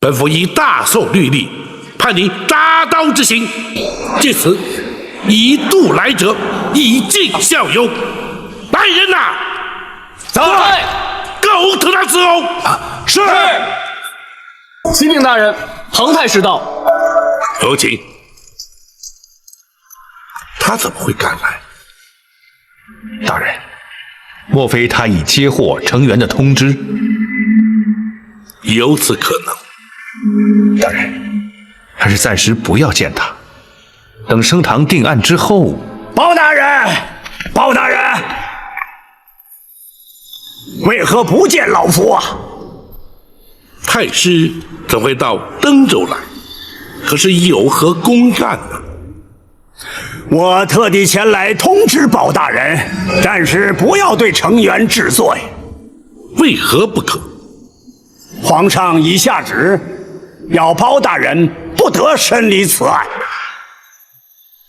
本府以大宋律例，判你铡刀之刑。借此以度来者，以儆效尤。来人呐！在，狗头他伺候。是。启禀大人，彭太师到。有请。他怎么会赶来？大人，莫非他已接获成员的通知？有此可能。大人，还是暂时不要见他，等升堂定案之后。包大人，包大人，为何不见老夫啊？太师怎会到登州来？可是有何公干呢？我特地前来通知包大人，暂时不要对成员治罪。为何不可？皇上已下旨，要包大人不得审理此案。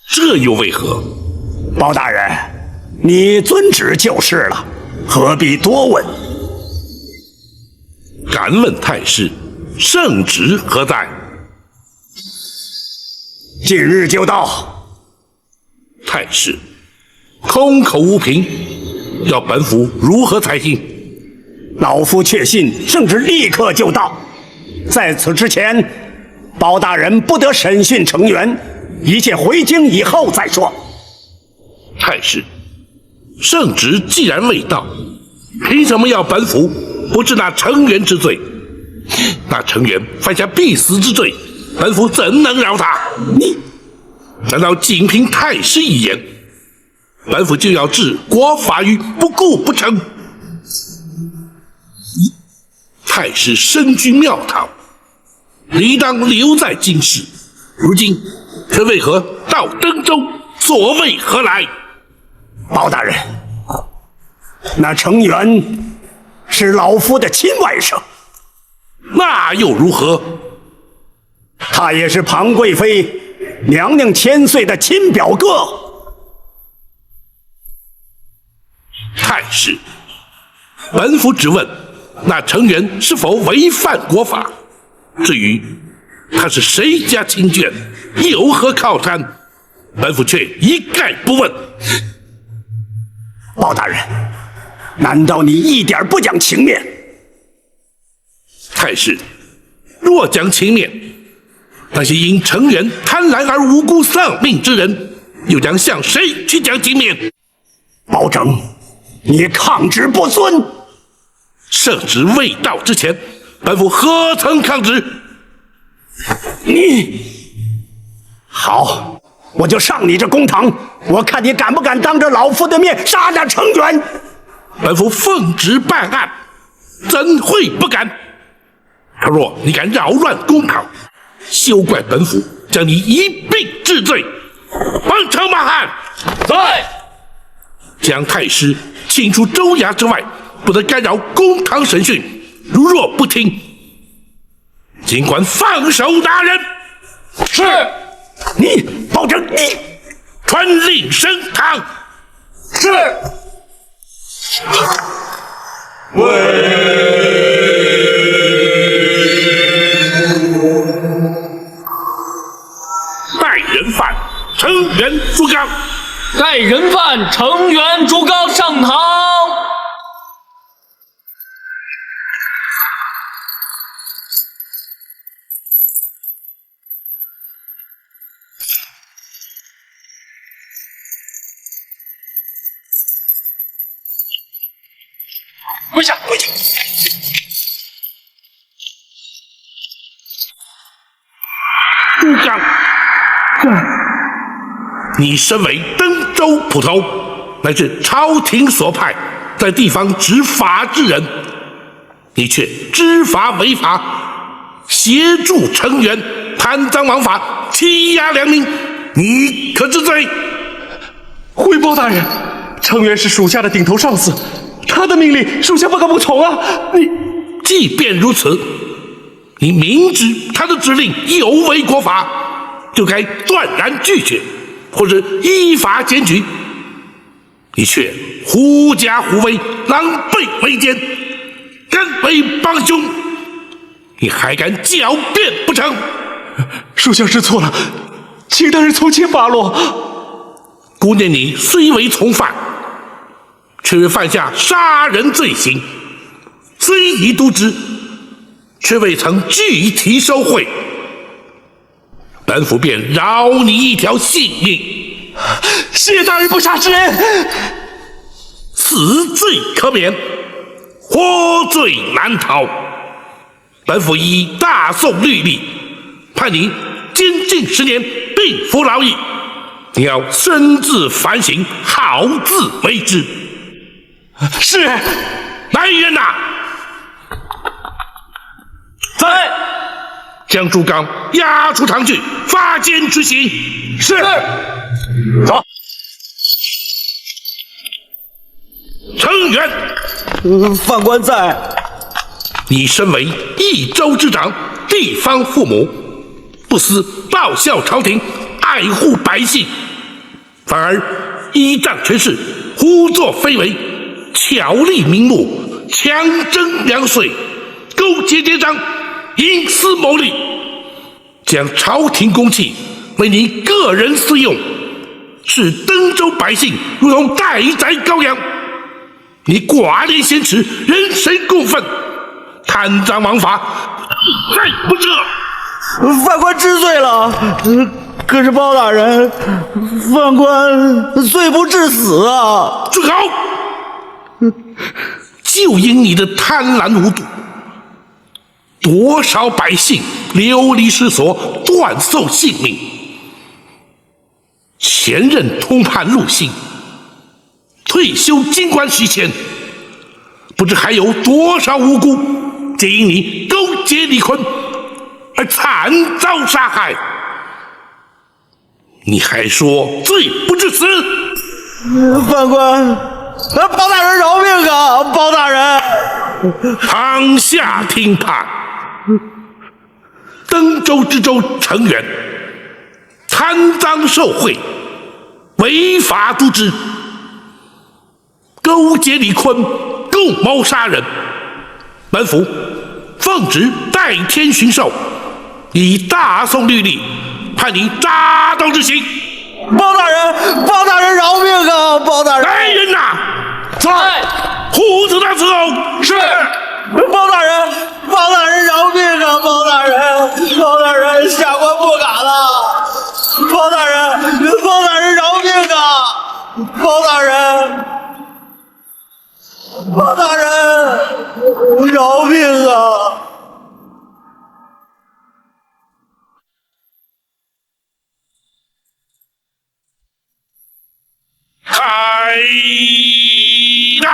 这又为何？包大人，你遵旨就是了，何必多问？敢问太师，圣旨何在？近日就到。太师，空口无凭，要本府如何才行？老夫确信圣旨立刻就到。在此之前，包大人不得审讯成员，一切回京以后再说。太师，圣旨既然未到，凭什么要本府不治那成员之罪？那成员犯下必死之罪，本府怎能饶他？难道仅凭太师一言，本府就要置国法于不顾不成？太师身居庙堂，理当留在京师，如今却为何到登州？所谓何来？包大人，那成员是老夫的亲外甥，那又如何？他也是庞贵妃娘娘千岁的亲表哥。太师，本府只问那成员是否违反国法，至于他是谁家亲眷，有何靠山，本府却一概不问。包大人，难道你一点不讲情面？太师，若讲情面，那些因成员贪婪而无辜丧命之人，又将向谁去讲情面？包拯，你抗旨不遵。圣旨未到之前，本府何曾抗旨？你好，我就上你这公堂，我看你敢不敢当着老夫的面杀那成员。本府奉旨办案，怎会不敢？他若你敢扰乱公堂，休怪本府将你一并治罪。奉承马汉，在。将太师请出州衙之外，不得干扰公堂审讯。如若不听，尽管放手打人。是。你包拯，你传令升堂。是。带人犯成员朱刚。带人犯成员朱刚上堂。跪下，跪下。朱刚，你身为登州捕头，乃是朝廷所派在地方执法之人，你却知法违法，协助成员贪赃枉法，欺压良民，你可知罪？回包大人，成员是属下的顶头上司，他的命令属下不可不从啊！即便如此，你明知他的指令有违国法，就该断然拒绝，或是依法检举，你却狐假虎威，狼狈为奸，甘为帮凶，你还敢狡辩不成？属下知错了，请大人从轻发落。姑念你虽为从犯，却未犯下杀人罪行，虽已渎职，却未曾具体收贿，本府便饶你一条性命。谢大人不杀之恩，死罪可免，活罪难逃。本府依大宋律例，判你监禁10年，并服劳役。你要深自反省，好自为之。是。来人呐！在。将朱刚押出堂去，发监执行。是。走。程远，犯官在。你身为一州之长，地方父母，不思报效朝廷，爱护百姓，反而依仗权势，胡作非为，巧立名目，强征粮税，勾结奸商，营私谋利，将朝廷公器为你个人私用，视登州百姓如同待宰羔羊。你寡廉鲜耻，人神共愤，贪赃枉法，再不赦。犯官知罪了，可是包大人，犯官罪不至死啊！住口！就因你的贪婪无度，多少百姓流离失所，断送性命。前任通判陆逊退休京官许谦，不知还有多少无辜，皆因你勾结李坤而惨遭杀害。你还说罪不至死？犯官，包大人饶命啊！包大人，堂下听判。登州知州程远贪赃受贿，违法渎职，勾结李坤，共谋杀人。本府奉旨代天巡狩，以大宋律例判你扎刀执行。包大人饶命啊！包大人，来人呐！在。护住他伺候。是。包大人饶命啊！包大人，下官不敢了。包大人饶命啊！包大人饶命啊！开打！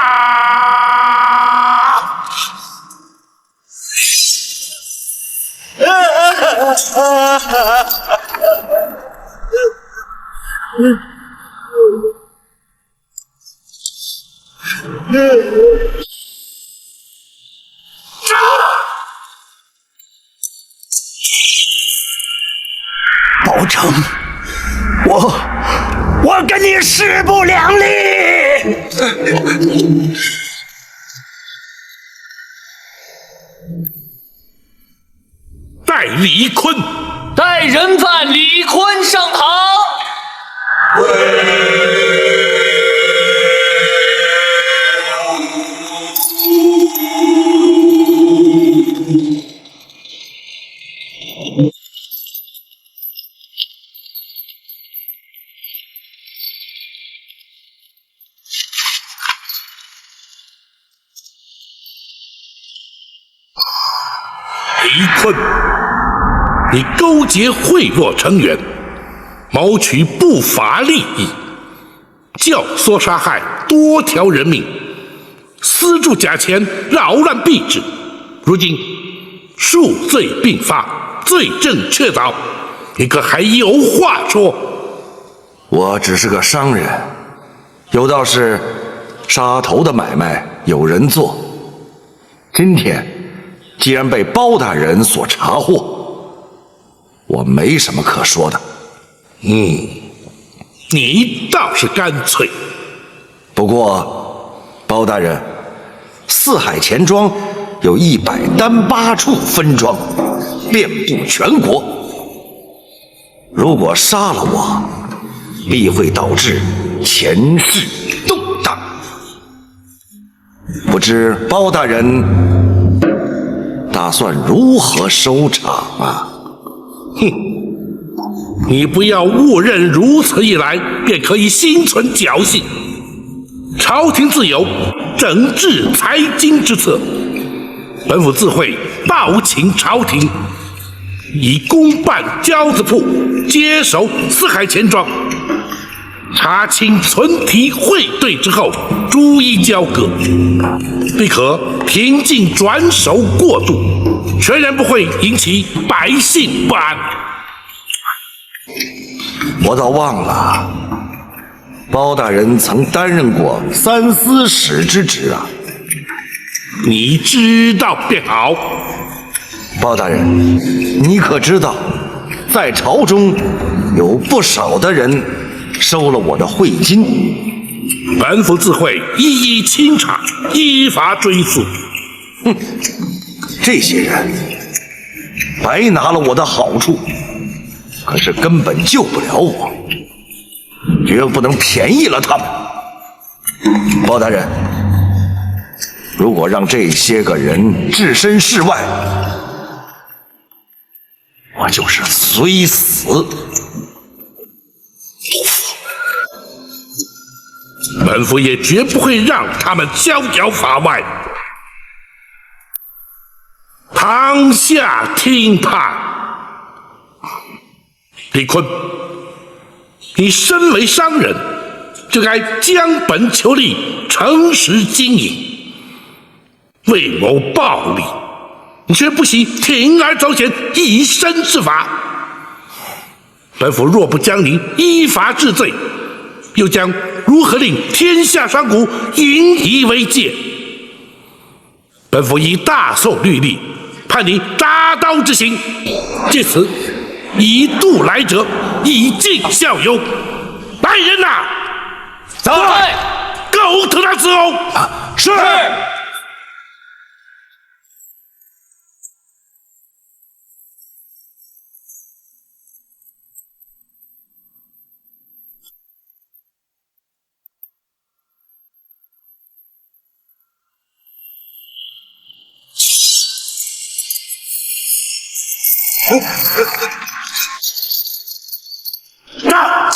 包拯，我跟你势不两立。带李坤，带人犯李坤上堂。李坤，你勾结贿赂程远，谋取不法利益，教唆杀害多条人命，私铸假钱，扰乱币制。如今数罪并发，罪证确凿，你可还有话说？我只是个商人，有道是杀头的买卖有人做。今天既然被包大人所查获，我没什么可说的。你倒是干脆。不过包大人，四海钱庄有108处分庄，遍布全国。如果杀了我，必会导致前世动荡。不知包大人打算如何收场啊？哼！你不要误认如此一来便可以心存侥幸。朝廷自有整治财经之策，本府自会报请朝廷，以公办交子铺，接手四海钱庄，查清存题汇兑之后，逐一交割，必可平静转手过渡，全然不会引起百姓不安。我倒忘了，包大人曾担任过三司使之职啊。你知道便好。包大人，你可知道，在朝中有不少的人收了我的贿金？本府自会一一清查，依法追诉。哼，这些人白拿了我的好处，可是根本救不了我，绝不能便宜了他们。包大人，如果让这些个人置身事外，我就是虽死。本府也绝不会让他们逍遥法外。堂下听判，李坤，你身为商人，就该将本求利，诚实经营。为谋暴利，你却不惜铤而走险，以身试法。本府若不将你依法治罪，又将如何令天下商贾引以为戒？本府以大宋律例判你铡刀之刑，借此以度来者，以儆效尤。来人呐！在，狗头他伺候。是。那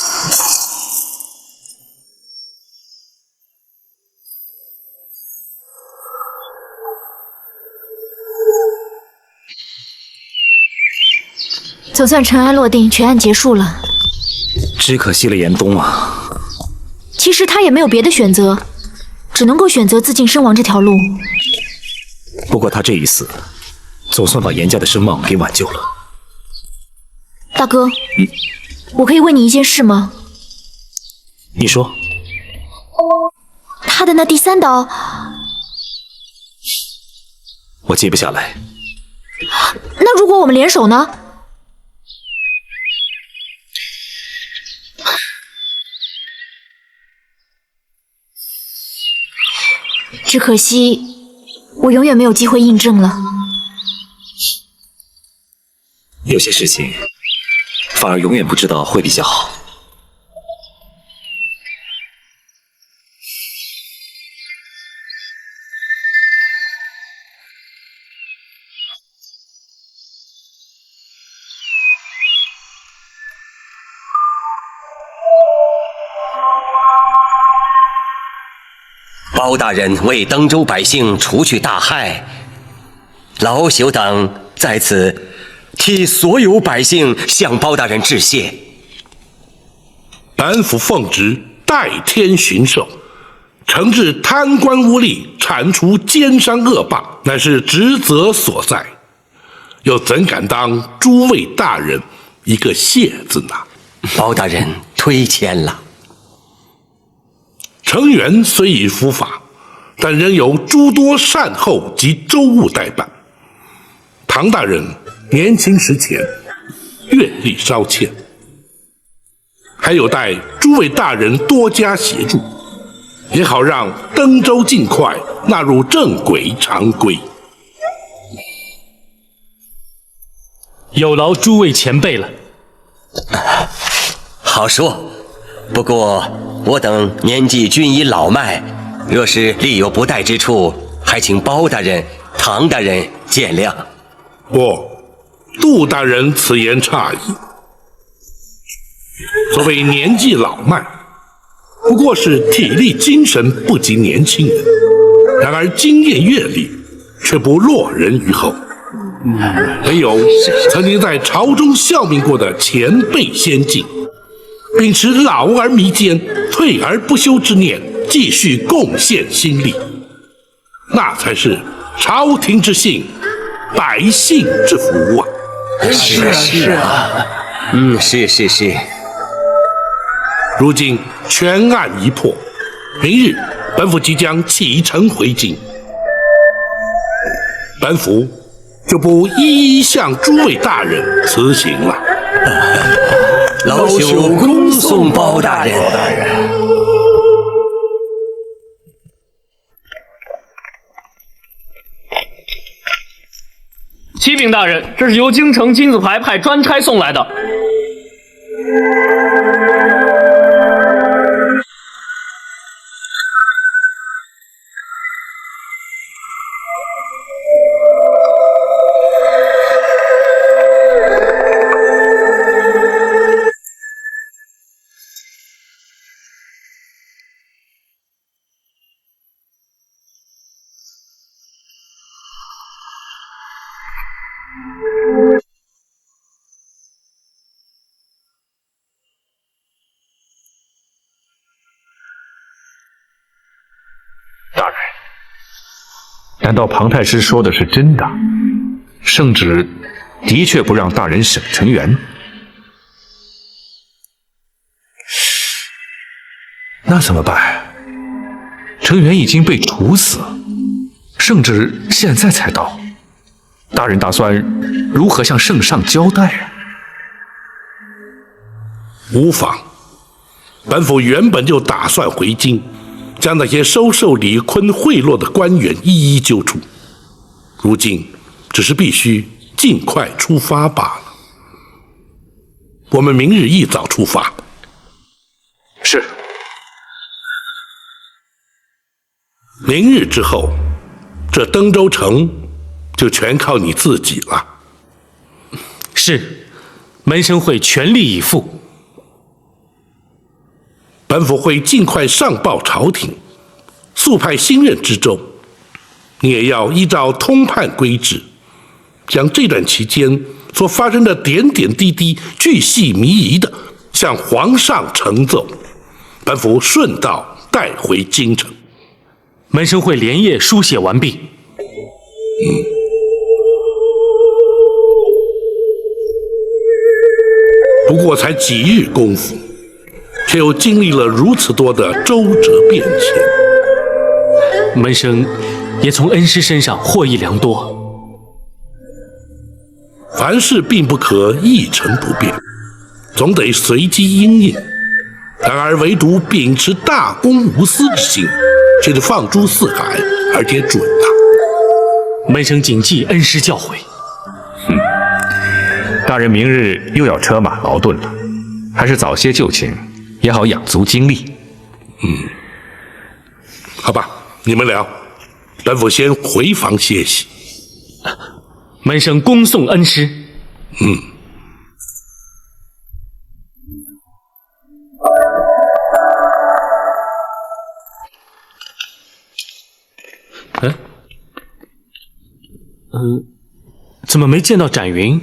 总算尘埃落定，全案结束了。只可惜了严冬啊。其实他也没有别的选择，只能够选择自尽身亡这条路。不过他这一死，总算把严家的声望给挽救了。大哥，我可以问你一件事吗？你说。他的那第三刀，我接不下来。那如果我们联手呢？只可惜，我永远没有机会印证了。有些事情，反而永远不知道会比较好。包大人为登州百姓除去大害，老朽党在此替所有百姓向包大人致谢。本府奉旨代天巡狩，惩治贪官污吏，铲除奸商恶霸，乃是职责所在，又怎敢当诸位大人一个谢字呢？包大人推谦了。程元虽已伏法，但仍有诸多善后及州务待办。唐大人年轻时浅，阅历稍欠，还有待诸位大人多加协助，也好让登州尽快纳入正轨常规。有劳诸位前辈了。好说，不过我等年纪均已老迈，若是力有不逮之处，还请包大人、唐大人见谅。不，杜大人此言差矣。所谓年纪老迈，不过是体力精神不及年轻人，然而经验阅历却不落人于后。唯有曾经在朝中效命过的前辈先进，秉持老而弥坚、退而不休之念，继续贡献心力，那才是朝廷之幸，百姓之福啊！是啊，是。如今全案已破，明日本府即将启程回京，本府就不一一向诸位大人辞行了。老朽恭送包大人。启禀大人，这是由京城金字牌派专差送来的。难道庞太师说的是真的？圣旨的确不让大人省成员？那怎么办？成员已经被处死，圣旨现在才到，大人打算如何向圣上交代啊？无妨，本府原本就打算回京，将那些收受李坤贿赂的官员一一揪出，如今只是必须尽快出发罢了。我们明日一早出发。是。明日之后，这登州城就全靠你自己了。是，门生会全力以赴。本府会尽快上报朝廷，速派新任知州。你也要依照通判规制，将这段期间所发生的点点滴滴巨细靡遗的向皇上呈奏，本府顺道带回京城。门生会连夜书写完毕。不过才几日功夫，却又经历了如此多的周折变迁，门生也从恩师身上获益良多。凡事并不可一成不变，总得随机应应。然而唯独秉持大公无私之心，却是放诸四海，而且准啊！门生谨记恩师教诲。大人明日又要车马劳顿了，还是早些就寝，也好养足精力。好吧，你们聊，本府先回房歇息。门生恭送恩师。怎么没见到展云？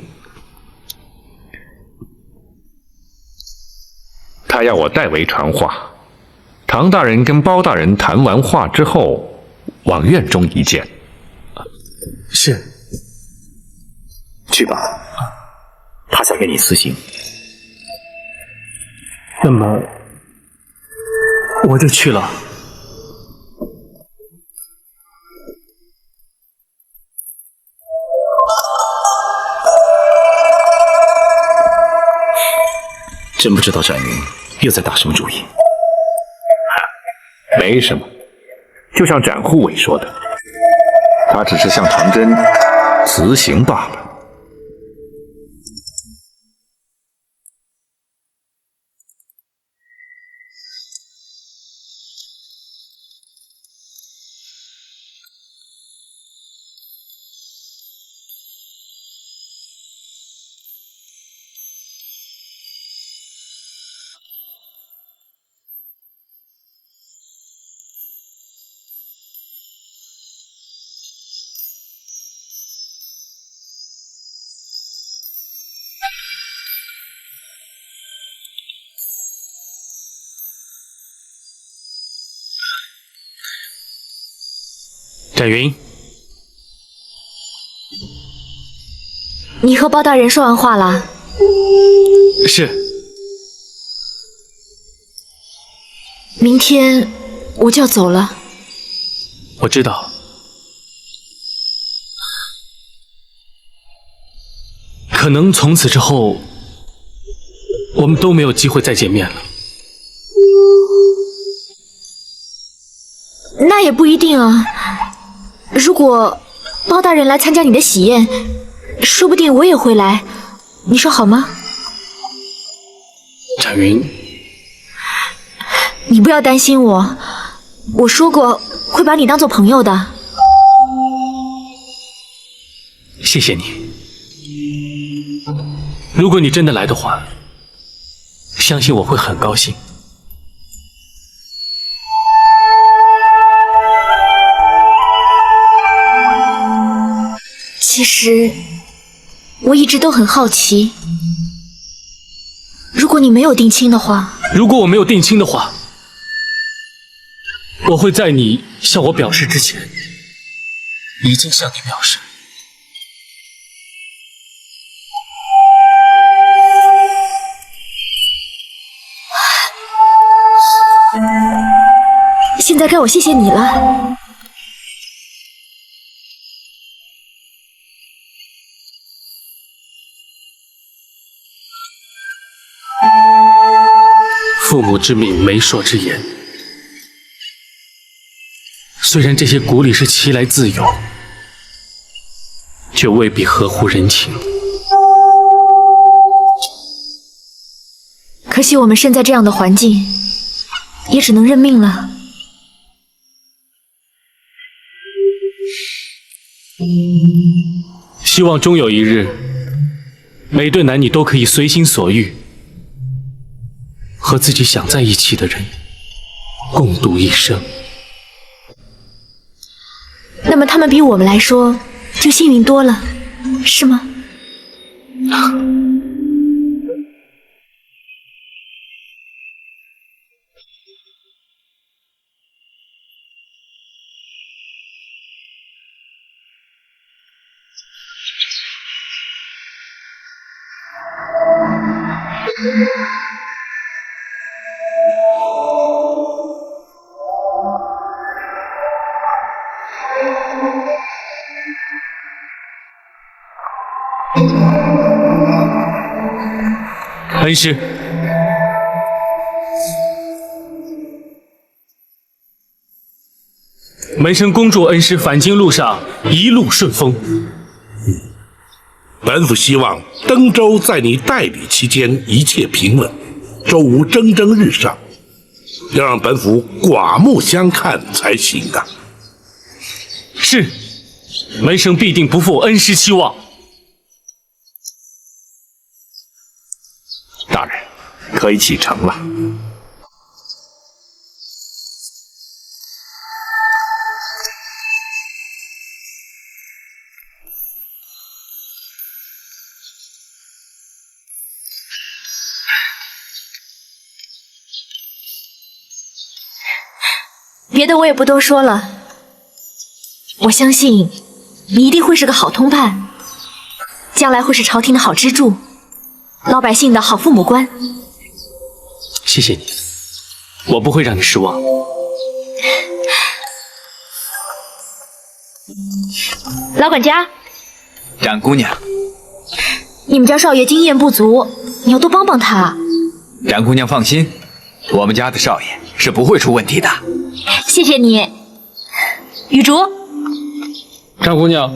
他要我代为传话。唐大人跟包大人谈完话之后，往院中一见。是。去吧，他想跟你私行。那么，我就去了。真不知道展云又在打什么主意。没什么，就像展护卫说的，他只是向长征辞行罢了。展云，你和包大人说完话了？是。明天我就要走了。我知道。可能从此之后，我们都没有机会再见面了。那也不一定啊。如果包大人来参加你的喜宴，说不定我也会来，你说好吗？展云，你不要担心我，我说过会把你当做朋友的。谢谢你。如果你真的来的话，相信我会很高兴。其实我一直都很好奇，如果你没有定亲的话，我会在你向我表示之前，已经向你表示。现在该我谢谢你了。父母之命，媒妁之言。虽然这些古礼是其来自有，却未必合乎人情。可惜我们身在这样的环境，也只能认命了。希望终有一日，每对男女都可以随心所欲，和自己想在一起的人共度一生。那么他们比我们来说就幸运多了，是吗？恩师，门生恭祝恩师返京路上一路顺风。本府希望登州在你代理期间一切平稳，周无蒸蒸日上，要让本府刮目相看才行啊！是，门生必定不负恩师期望。大人，可以启程了。别的我也不多说了，我相信你一定会是个好通判，将来会是朝廷的好支柱，老百姓的好父母官。谢谢你，我不会让你失望。老管家，展姑娘，你们家少爷经验不足，你要多帮帮他。展姑娘放心，我们家的少爷是不会出问题的。谢谢你，雨竹。张姑娘，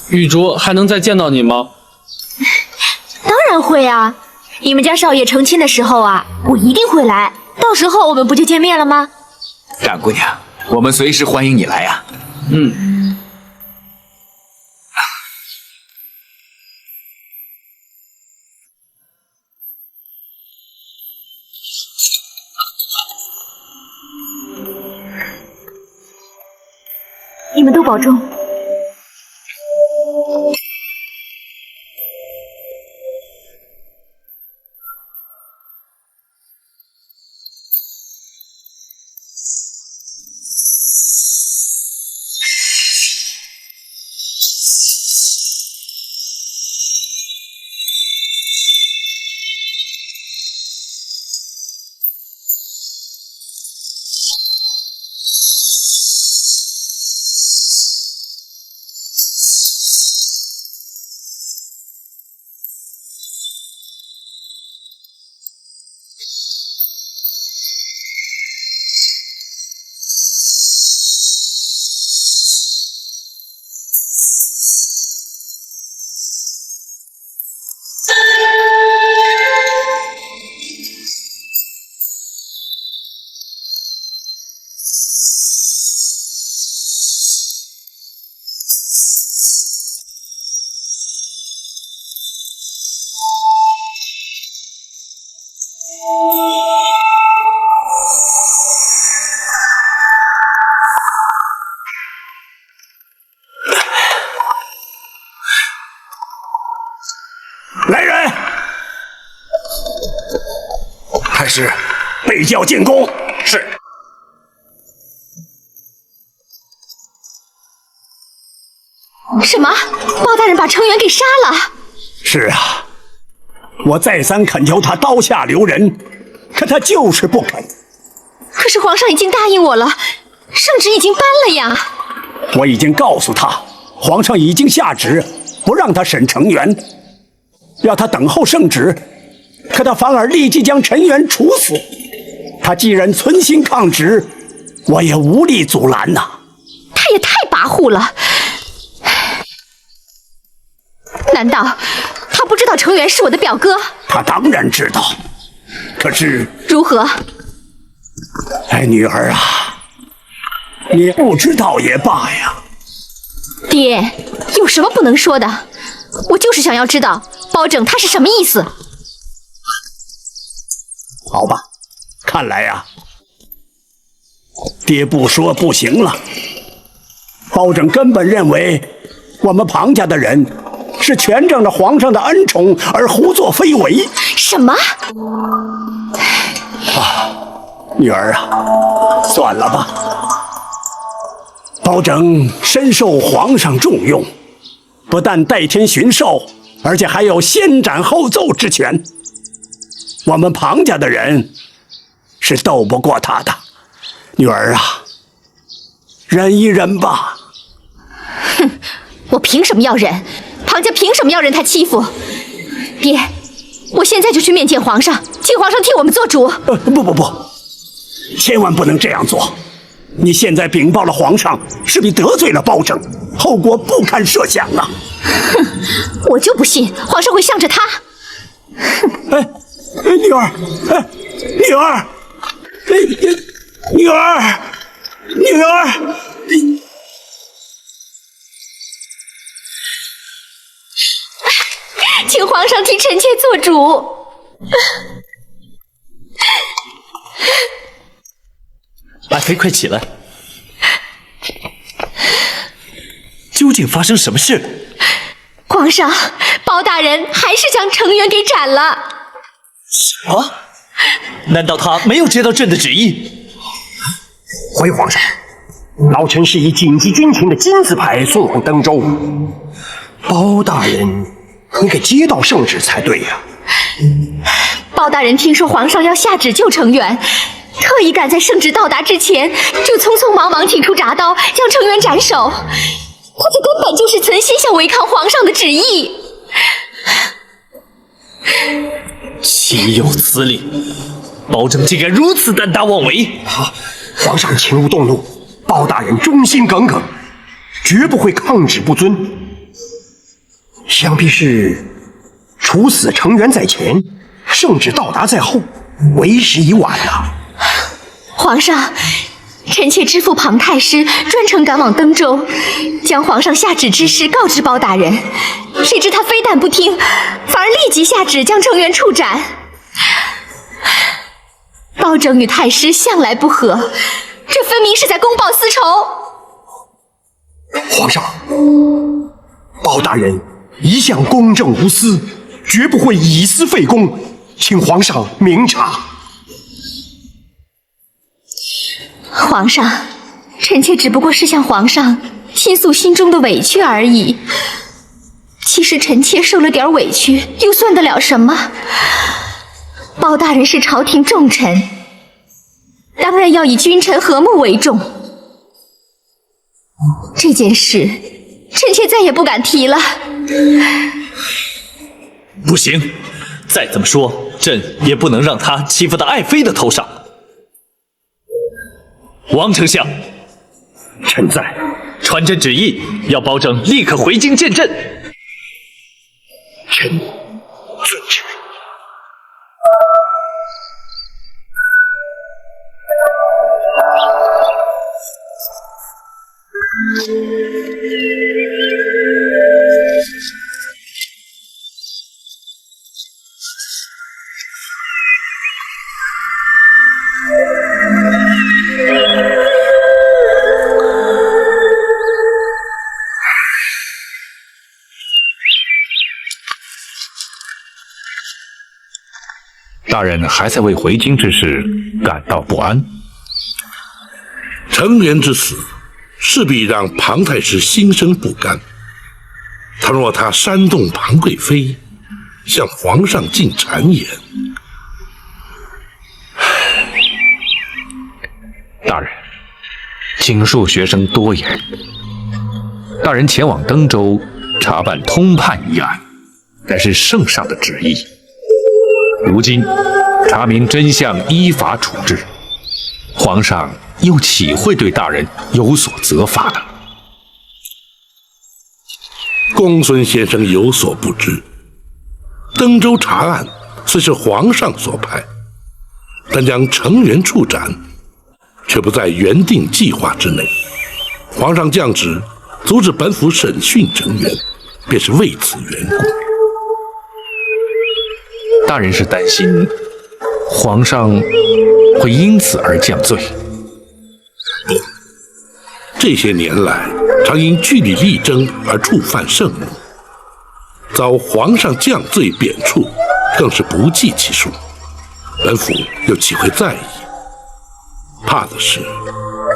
雨竹还能再见到你吗？当然会啊，你们家少爷成亲的时候啊，我一定会来，到时候我们不就见面了吗？展姑娘，我们随时欢迎你来呀。你们都保重。来人！太师，被叫进宫。是。什么？包大人把程元给杀了？是啊，我再三恳求他刀下留人，可他就是不肯。可是皇上已经答应我了，圣旨已经颁了呀。我已经告诉他，皇上已经下旨，不让他审程元，要他等候圣旨。可他反而立即将陈元处死。他既然存心抗旨，我也无力阻拦呐。他也太跋扈了。难道他不知道程元是我的表哥？他当然知道，可是如何？哎，女儿啊，你不知道也罢呀。爹，有什么不能说的？我就是想要知道包拯他是什么意思。好吧，看来呀，爹不说不行了。包拯根本认为我们庞家的人是权仗着皇上的恩宠而胡作非为。什么？女儿啊，算了吧。包拯深受皇上重用，不但代天巡狩，而且还有先斩后奏之权。我们庞家的人是斗不过他的。女儿啊，忍一忍吧。哼，我凭什么要忍？庞家凭什么要忍他欺负？爹，我现在就去面见皇上，请皇上替我们做主。不，千万不能这样做。你现在禀报了皇上，势必得罪了包拯，后果不堪设想啊！哼，我就不信皇上会向着他。哎，女儿，女儿，女儿，女儿。请皇上替臣妾做主。爱妃，快起来！究竟发生什么事？皇上，包大人还是将程元给斩了。什么？难道他没有接到朕的旨意？回皇上，老臣是以紧急军情的金字牌送往登州。包大人应该接到圣旨才对呀。包大人听说皇上要下旨救程元，特意赶在圣旨到达之前，就匆匆忙忙请出铡刀，将程元斩首。他这根本就是存心想违抗皇上的旨意。岂有此理！包拯竟敢如此胆大妄为！皇上请勿动怒，包大人忠心耿耿，绝不会抗旨不遵。想必是处死程元在前，圣旨到达在后，为时已晚了。皇上，臣妾知府庞太师专程赶往登州，将皇上下旨之事告知包大人，谁知他非但不听，反而立即下旨将程元处斩。包拯与太师向来不和，这分明是在公报私仇。皇上，包大人一向公正无私，绝不会以私废公，请皇上明察。皇上，臣妾只不过是向皇上倾诉心中的委屈而已。其实臣妾受了点委屈，又算得了什么？包大人是朝廷重臣，当然要以君臣和睦为重。这件事，臣妾再也不敢提了。不行，再怎么说，朕也不能让他欺负到爱妃的头上。王丞相，臣在。传朕旨意，要包拯立刻回京见朕。臣遵旨。大人还在为回京之事感到不安。成元之死，势必让庞太师心生不甘。倘若他煽动庞贵妃向皇上进谗言，大人，请恕学生多言。大人前往登州查办通判一案，乃是圣上的旨意。如今查明真相，依法处置，皇上又岂会对大人有所责罚呢？公孙先生有所不知，登州查案虽是皇上所派，但将成元处斩，却不在原定计划之内。皇上降旨阻止本府审讯成元，便是为此缘故。大人是担心皇上会因此而降罪？这些年来，常因据理力争而触犯圣怒，遭皇上降罪贬黜，更是不计其数。本府又岂会在意？怕的是，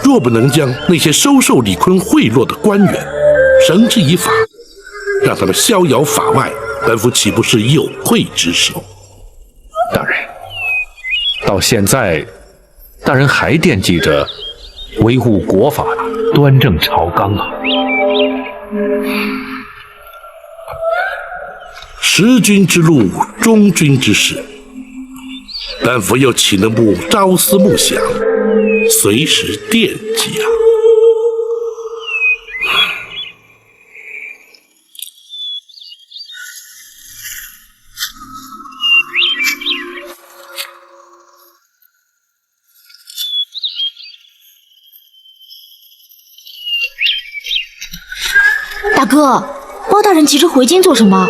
若不能将那些收受李坤贿赂的官员绳之以法，让他们逍遥法外，本府岂不是有愧之首？大人，到现在，大人还惦记着维护国法，端正朝纲啊！识君之路，忠君之事，本府又岂能不朝思暮想，随时惦记啊？大哥，包大人急着回京做什么？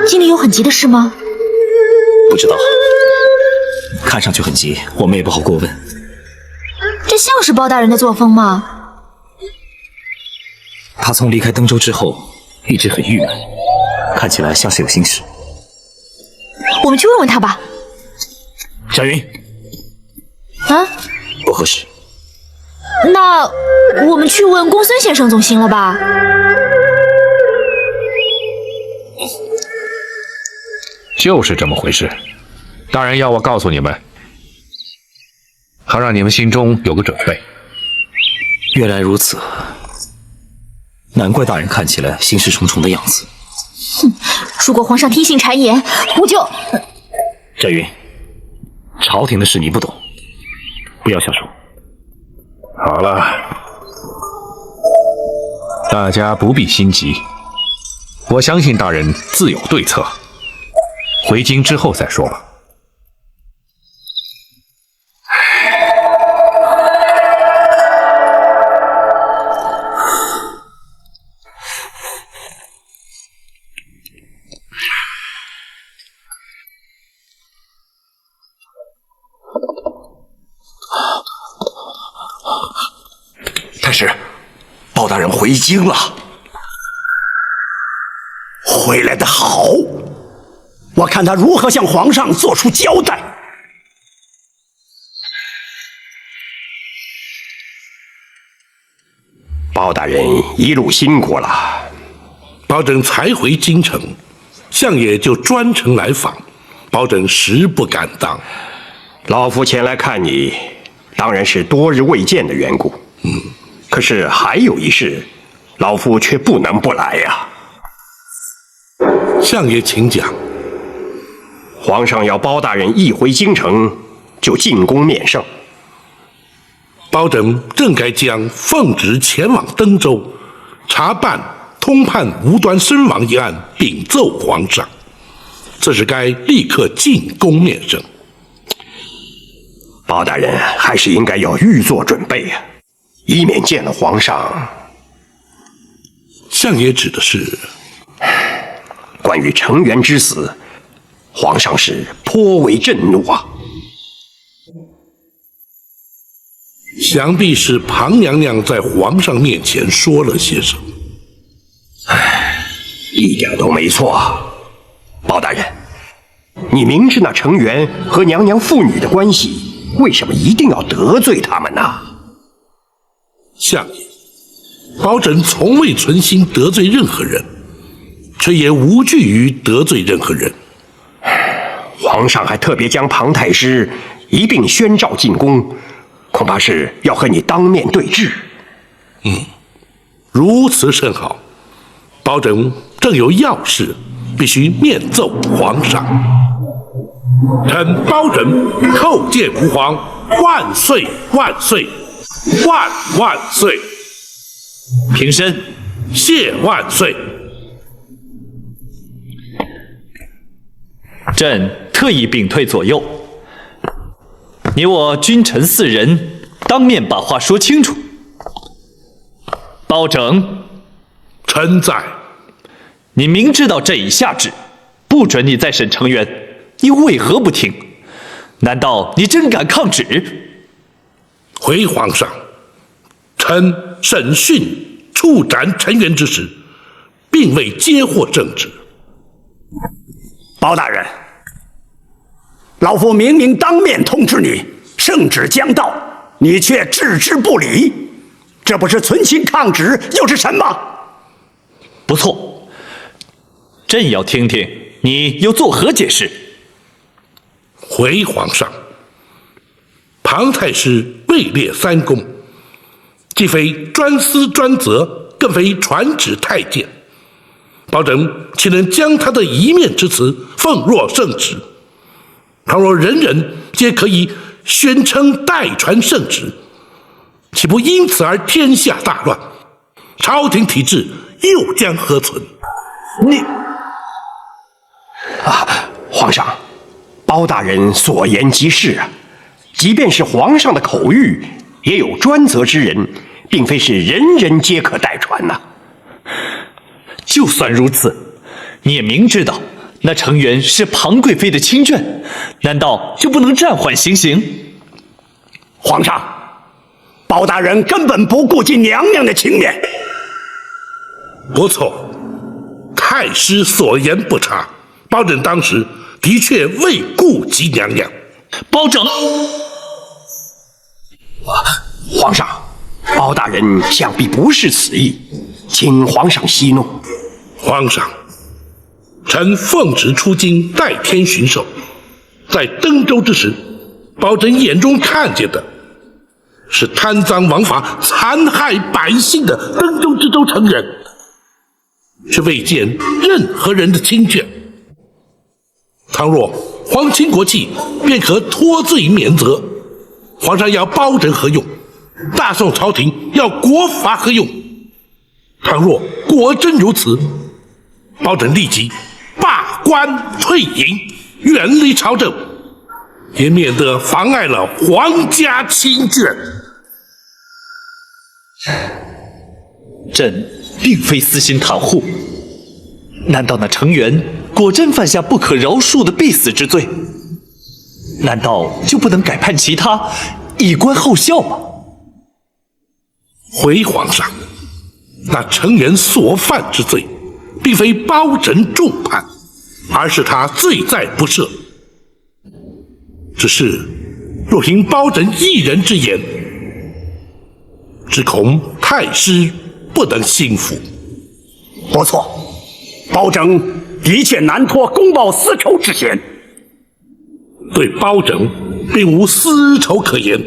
京里有很急的事吗？不知道，看上去很急，我们也不好过问。这像是包大人的作风吗？他从离开登州之后，一直很郁闷，看起来像是有心事。我们去问问他吧。小云，啊？不合适。那我们去问公孙先生总行了吧？就是这么回事。大人要我告诉你们，好让你们心中有个准备。原来如此，难怪大人看起来心事重重的样子。哼，如果皇上听信谗言，我就……翟云，朝廷的事你不懂，不要瞎说。好了，大家不必心急，我相信大人自有对策。回京之后再说吧。太师，包大人回京了。回来的好，我看他如何向皇上做出交代。包大人一路辛苦了。包拯才回京城，相爷就专程来访，包拯实不敢当。老夫前来看你，当然是多日未见的缘故。可是还有一事，老夫却不能不来呀。相爷请讲。皇上要包大人一回京城就进宫面圣。包拯正该将奉旨前往登州查办通判无端身亡一案禀奏皇上，这是该立刻进宫面圣。包大人还是应该要预做准备呀，以免见了皇上。相爷指的是关于成元之死，皇上是颇为震怒啊。想必是庞娘娘在皇上面前说了些什么。一点都没错。包大人，你明知那成员和娘娘父女的关系，为什么一定要得罪他们呢？相爷，包拯从未存心得罪任何人，却也无惧于得罪任何人。皇上还特别将庞太师一并宣召进宫，恐怕是要和你当面对质。如此甚好。包拯正有要事，必须面奏皇上。臣包拯叩见吾皇，万岁万岁万万岁！平身，谢万岁！朕特意屏退左右，你我君臣四人当面把话说清楚。包拯，臣在。你明知道朕已下旨，不准你再审成员，你为何不听？难道你真敢抗旨？回皇上，臣审讯处斩陈元之时，并未接获正旨。包大人，老夫明明当面通知你，圣旨将到，你却置之不理，这不是存心抗旨又是什么？不错，朕要听听你又作何解释。回皇上，庞太师位列三公，既非专司专责，更非传旨太监。包拯岂能将他的一面之词奉若圣旨？倘若人人皆可以宣称代传圣旨，岂不因此而天下大乱？朝廷体制又将何存？皇上，包大人所言极是啊。即便是皇上的口谕，也有专责之人，并非是人人皆可代传呐。就算如此，你也明知道那成员是庞贵妃的亲眷，难道就不能暂缓行刑？皇上，包大人根本不顾及娘娘的情面。不错，太师所言不差，包拯当时的确未顾及娘娘。包拯，皇上，包大人想必不是此意，请皇上息怒。皇上，臣奉旨出京代天巡狩，在登州之时，包拯眼中看见的是贪赃枉法、残害百姓的登州知州成员，却未见任何人的亲眷。倘若皇亲国戚，便可脱罪免责。皇上要包拯何用？大宋朝廷要国法何用？倘若果真如此，包拯立即罢官退隐，远离朝政，也免得妨碍了皇家亲眷。朕并非私心袒护，难道那成员果真犯下不可饶恕的必死之罪？难道就不能改判其他，以观后效吗？回皇上，那成员所犯之罪，并非包拯重判，而是他罪在不赦。只是若凭包拯一人之言，只恐太师不能心服。不错，包拯的确难脱公报私仇之嫌。对包拯并无私仇可言。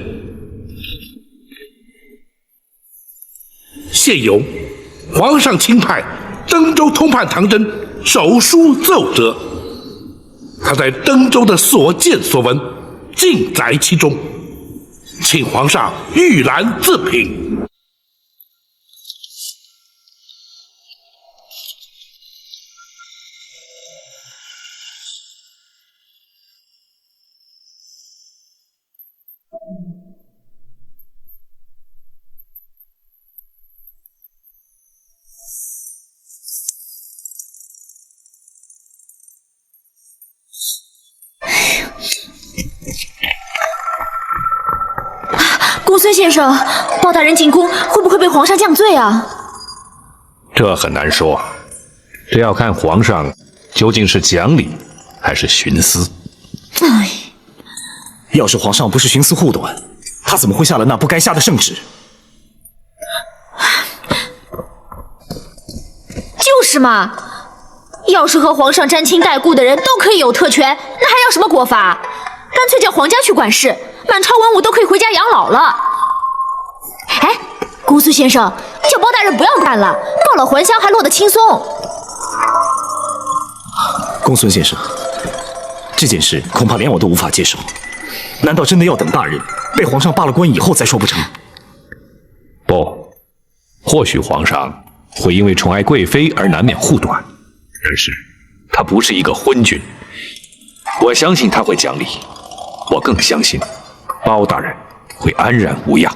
现有皇上钦派登州通判唐真手书奏折，他在登州的所见所闻尽载其中，请皇上御览自评。公孙先生，包大人进宫会不会被皇上降罪啊？这很难说，这要看皇上究竟是讲理还是徇私。唉，要是皇上不是徇私护短，他怎么会下了那不该下的圣旨？就是嘛，要是和皇上沾亲带故的人都可以有特权，那还要什么国法？干脆叫皇家去管事，满朝文武都可以回家养老了。哎，姑苏先生，叫包大人不要干了，告老还乡还落得轻松。公孙先生，这件事恐怕连我都无法接受。难道真的要等大人被皇上罢了官以后再说不成？不，或许皇上会因为宠爱贵妃而难免护短，但是他不是一个昏君。我相信他会讲理，我更相信包大人会安然无恙。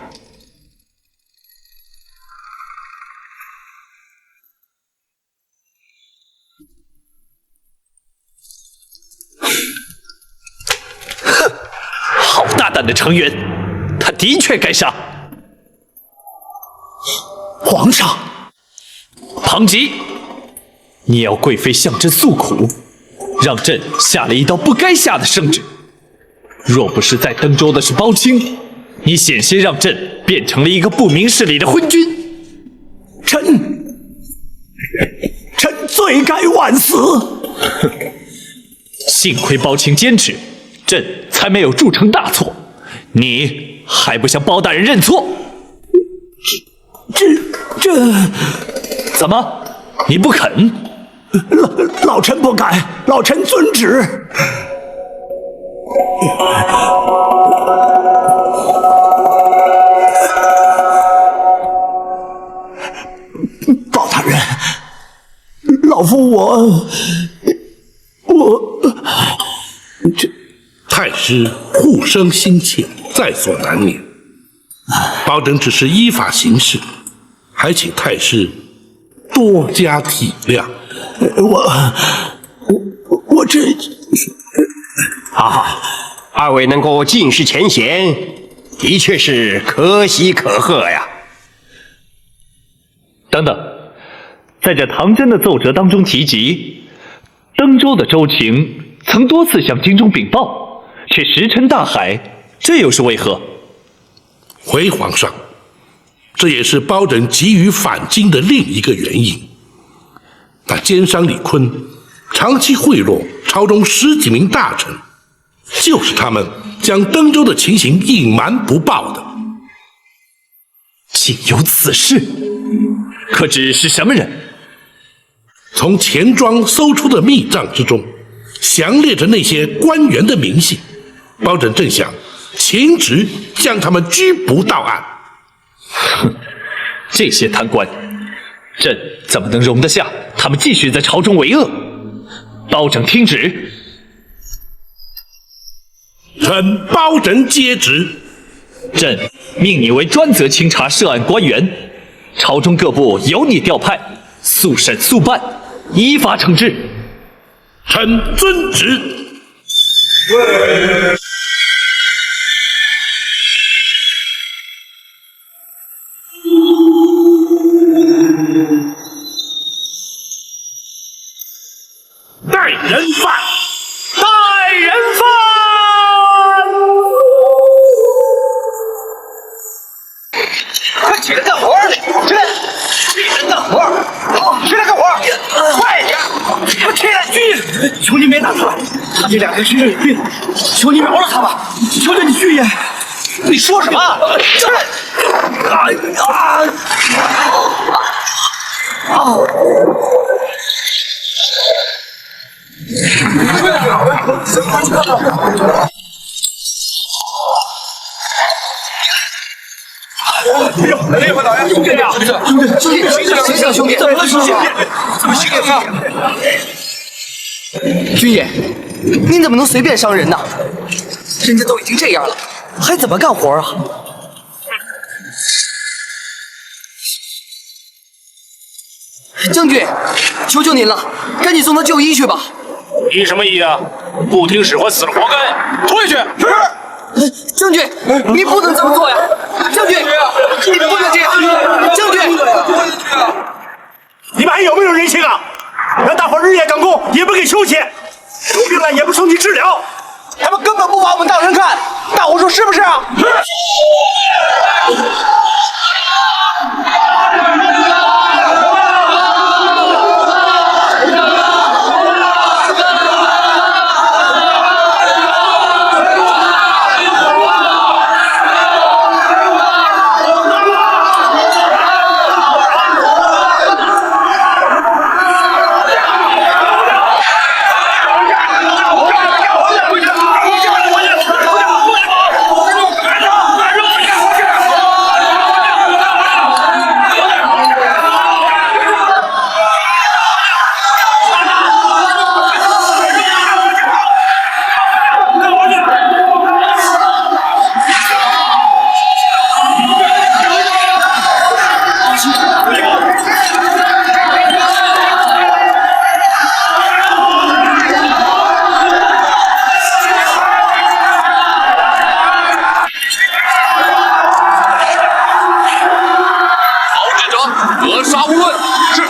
好大胆的成员，他的确该杀。皇上，庞吉，你要贵妃向朕诉苦，让朕下了一道不该下的圣旨。若不是在登州的是包青，你险些让朕变成了一个不明事理的昏君。臣罪该万死。幸亏包青坚持，朕才没有铸成大错。你还不向包大人认错？这怎么？你不肯？老臣不敢，老臣遵旨。包大人，老夫我太师护生心切，在所难免。包拯只是依法行事，还请太师多加体谅。我这……好，二位能够尽释前嫌，的确是可喜可贺呀。等等，在这唐真的奏折当中提及，登州的州情曾多次向京中禀报，却石沉大海，这又是为何？回皇上，这也是包拯急于返京的另一个原因。那奸商李坤长期贿赂朝中10几名大臣，就是他们将登州的情形隐瞒不报的。竟有此事？可知是什么人？从钱庄搜出的密账之中，详列着那些官员的名姓。包拯正想请旨将他们拘捕到案。哼，这些贪官，朕怎么能容得下他们继续在朝中为恶？包拯听旨。臣包拯接旨。朕命你为专责清查涉案官员，朝中各部由你调派，速审速办，依法惩治。臣遵旨。带人犯，带人犯！快起来干活！起来，起来干活！起来干活！快点！起来！求你别打他了，他这2天身上有病，求你饶了他吧！求求你去爷！你说什么？烈火导员，兄弟，醒醒，兄弟，怎么了，兄弟？怎么醒啊？军爷，您怎么能随便伤人呢？人家都已经这样了，还怎么干活啊？将军，求求您了，赶紧送他就医去吧。医什么医啊？不听使唤，死了活该！拖下去！是。将军，你不能这么做呀！将军，你不能这样！将军，你们还有没有人性啊？让大伙日夜赶工，也不给休息，有病了也不送去治疗，他们根本不把我们当人看，大伙说是不是啊？格杀勿论。是。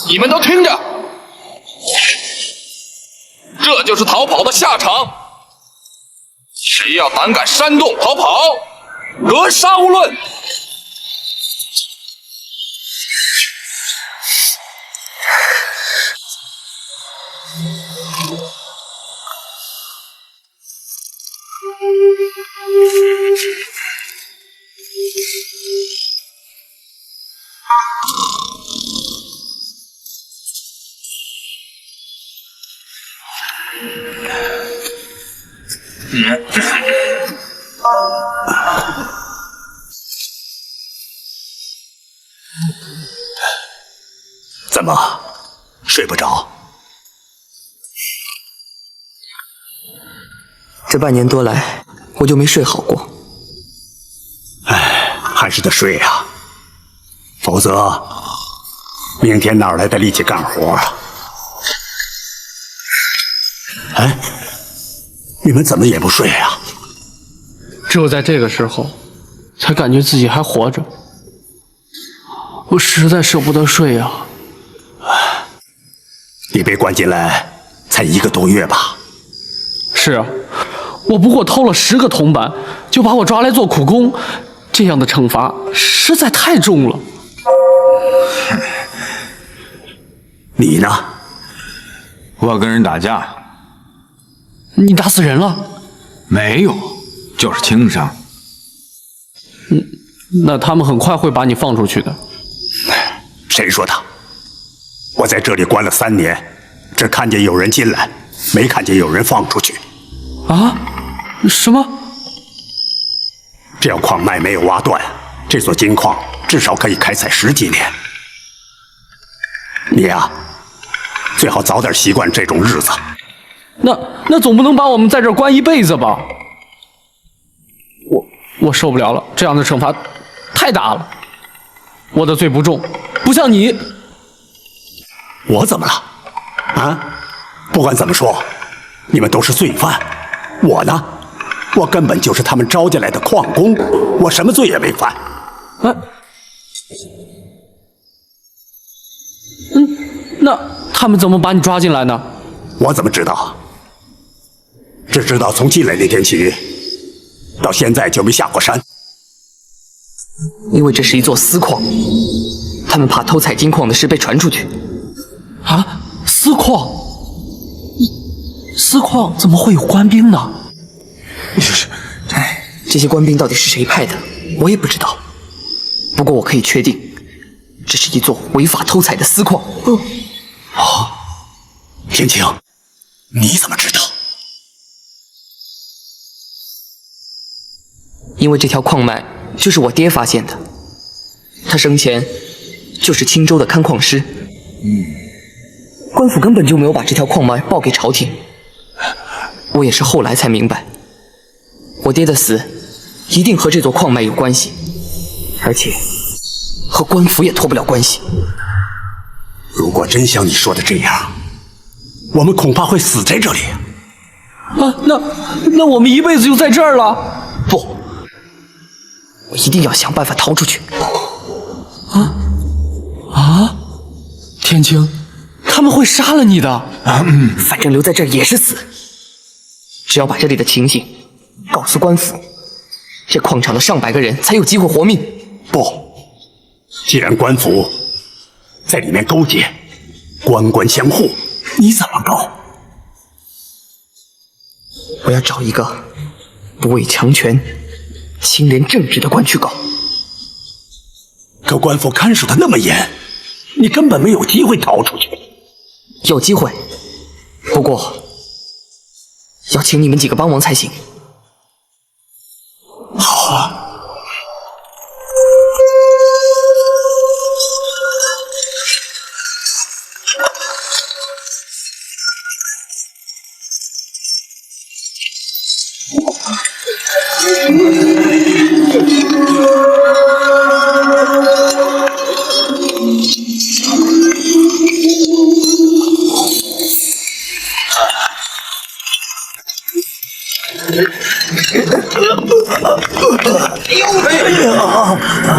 你们都听着，这就是逃跑的下场。谁要胆敢煽动逃跑，格杀勿论。怎么睡不着？这半年多来，我就没睡好过。哎，还是得睡啊，否则明天哪来的力气干活啊？哎，你们怎么也不睡啊？只有在这个时候，才感觉自己还活着。我实在舍不得睡啊。你被关进来才1个多月吧？是啊，我不过偷了10个铜板，就把我抓来做苦工，这样的惩罚实在太重了。你呢？我跟人打架，你打死人了？没有，就是轻伤。那他们很快会把你放出去的。谁说的？我在这里关了3年，只看见有人进来，没看见有人放出去。啊？什么？只要矿脉没有挖断，这座金矿至少可以开采10几年。你呀，最好早点习惯这种日子。那总不能把我们在这儿关一辈子吧？我受不了了，这样的惩罚太大了。我的罪不重，不像你。我怎么了？啊？不管怎么说，你们都是罪犯。我呢？我根本就是他们招进来的矿工，我什么罪也没犯。那他们怎么把你抓进来呢？我怎么知道？只知道从进来那天起，到现在就没下过山。因为这是一座私矿，他们怕偷采金矿的事被传出去。啊？私矿？私矿怎么会有官兵呢？这些官兵到底是谁派的，我也不知道。不过我可以确定，这是一座违法偷采的私矿。天晴，你怎么知道？因为这条矿脉就是我爹发现的，他生前就是青州的勘矿师。官府根本就没有把这条矿脉报给朝廷，我也是后来才明白，我爹的死一定和这座矿脉有关系，而且和官府也脱不了关系。如果真像你说的这样，我们恐怕会死在这里。啊，那我们一辈子就在这儿了？不，我一定要想办法逃出去。天晴，他们会杀了你的。反正留在这儿也是死。只要把这里的情形告诉官府，这矿场的上百个人才有机会活命。不，既然官府在里面勾结，官官相护，你怎么告？我要找一个不畏强权、清廉正直的官去告。可官府看守的那么严，你根本没有机会逃出去。有机会，不过要请你们几个帮忙才行。好啊。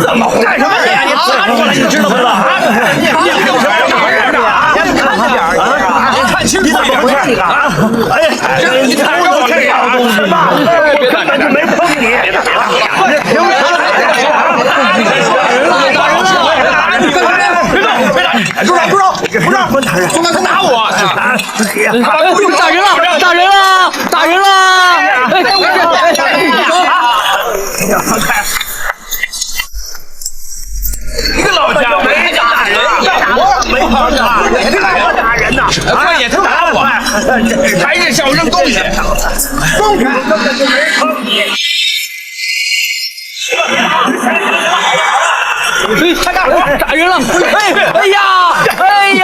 怎么干什么呀？你站出来，你知道不知道？你有什么事啊？你看着点啊！你看清楚怎么回事啊？哎呀，你看着这样东西吧，根本就没碰你。住手！住手！不让分打人，他打我！打人了！打人了！打人了！老家没打人，没打人呐！快也他打我，还是想扔东西，根本就没碰你。打人了！哎呀！哎呀！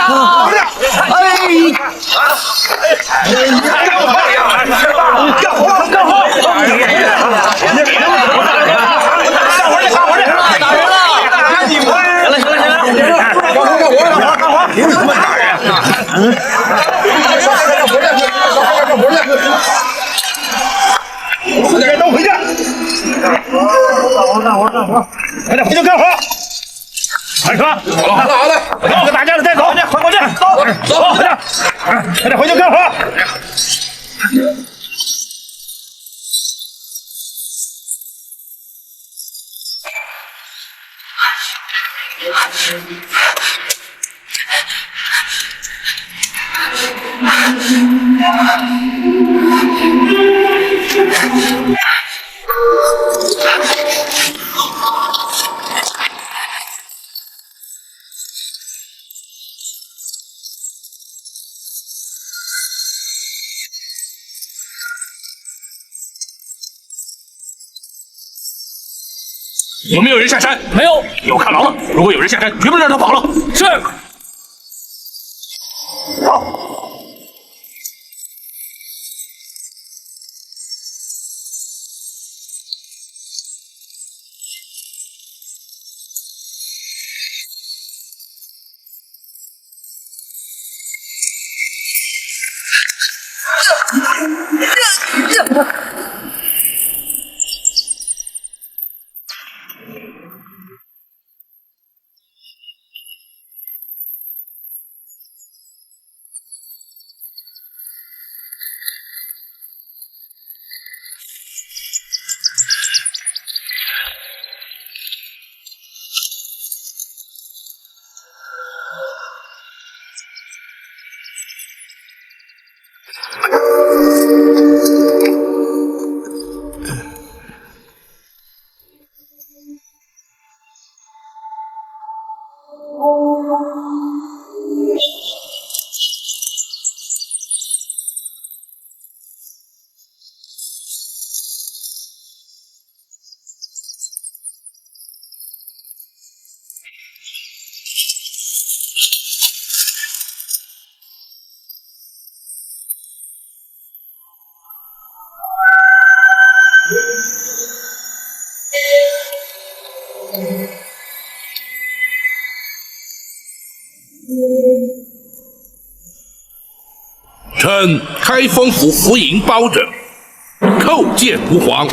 都回去！快点回去干活！快说！好了，好了，把这个打架的带走，快过去，走，快点！有没有人下山？没有。有看牢了。如果有人下山，绝不能让他跑了。是。好。臣开封府府尹包拯，叩见吾皇，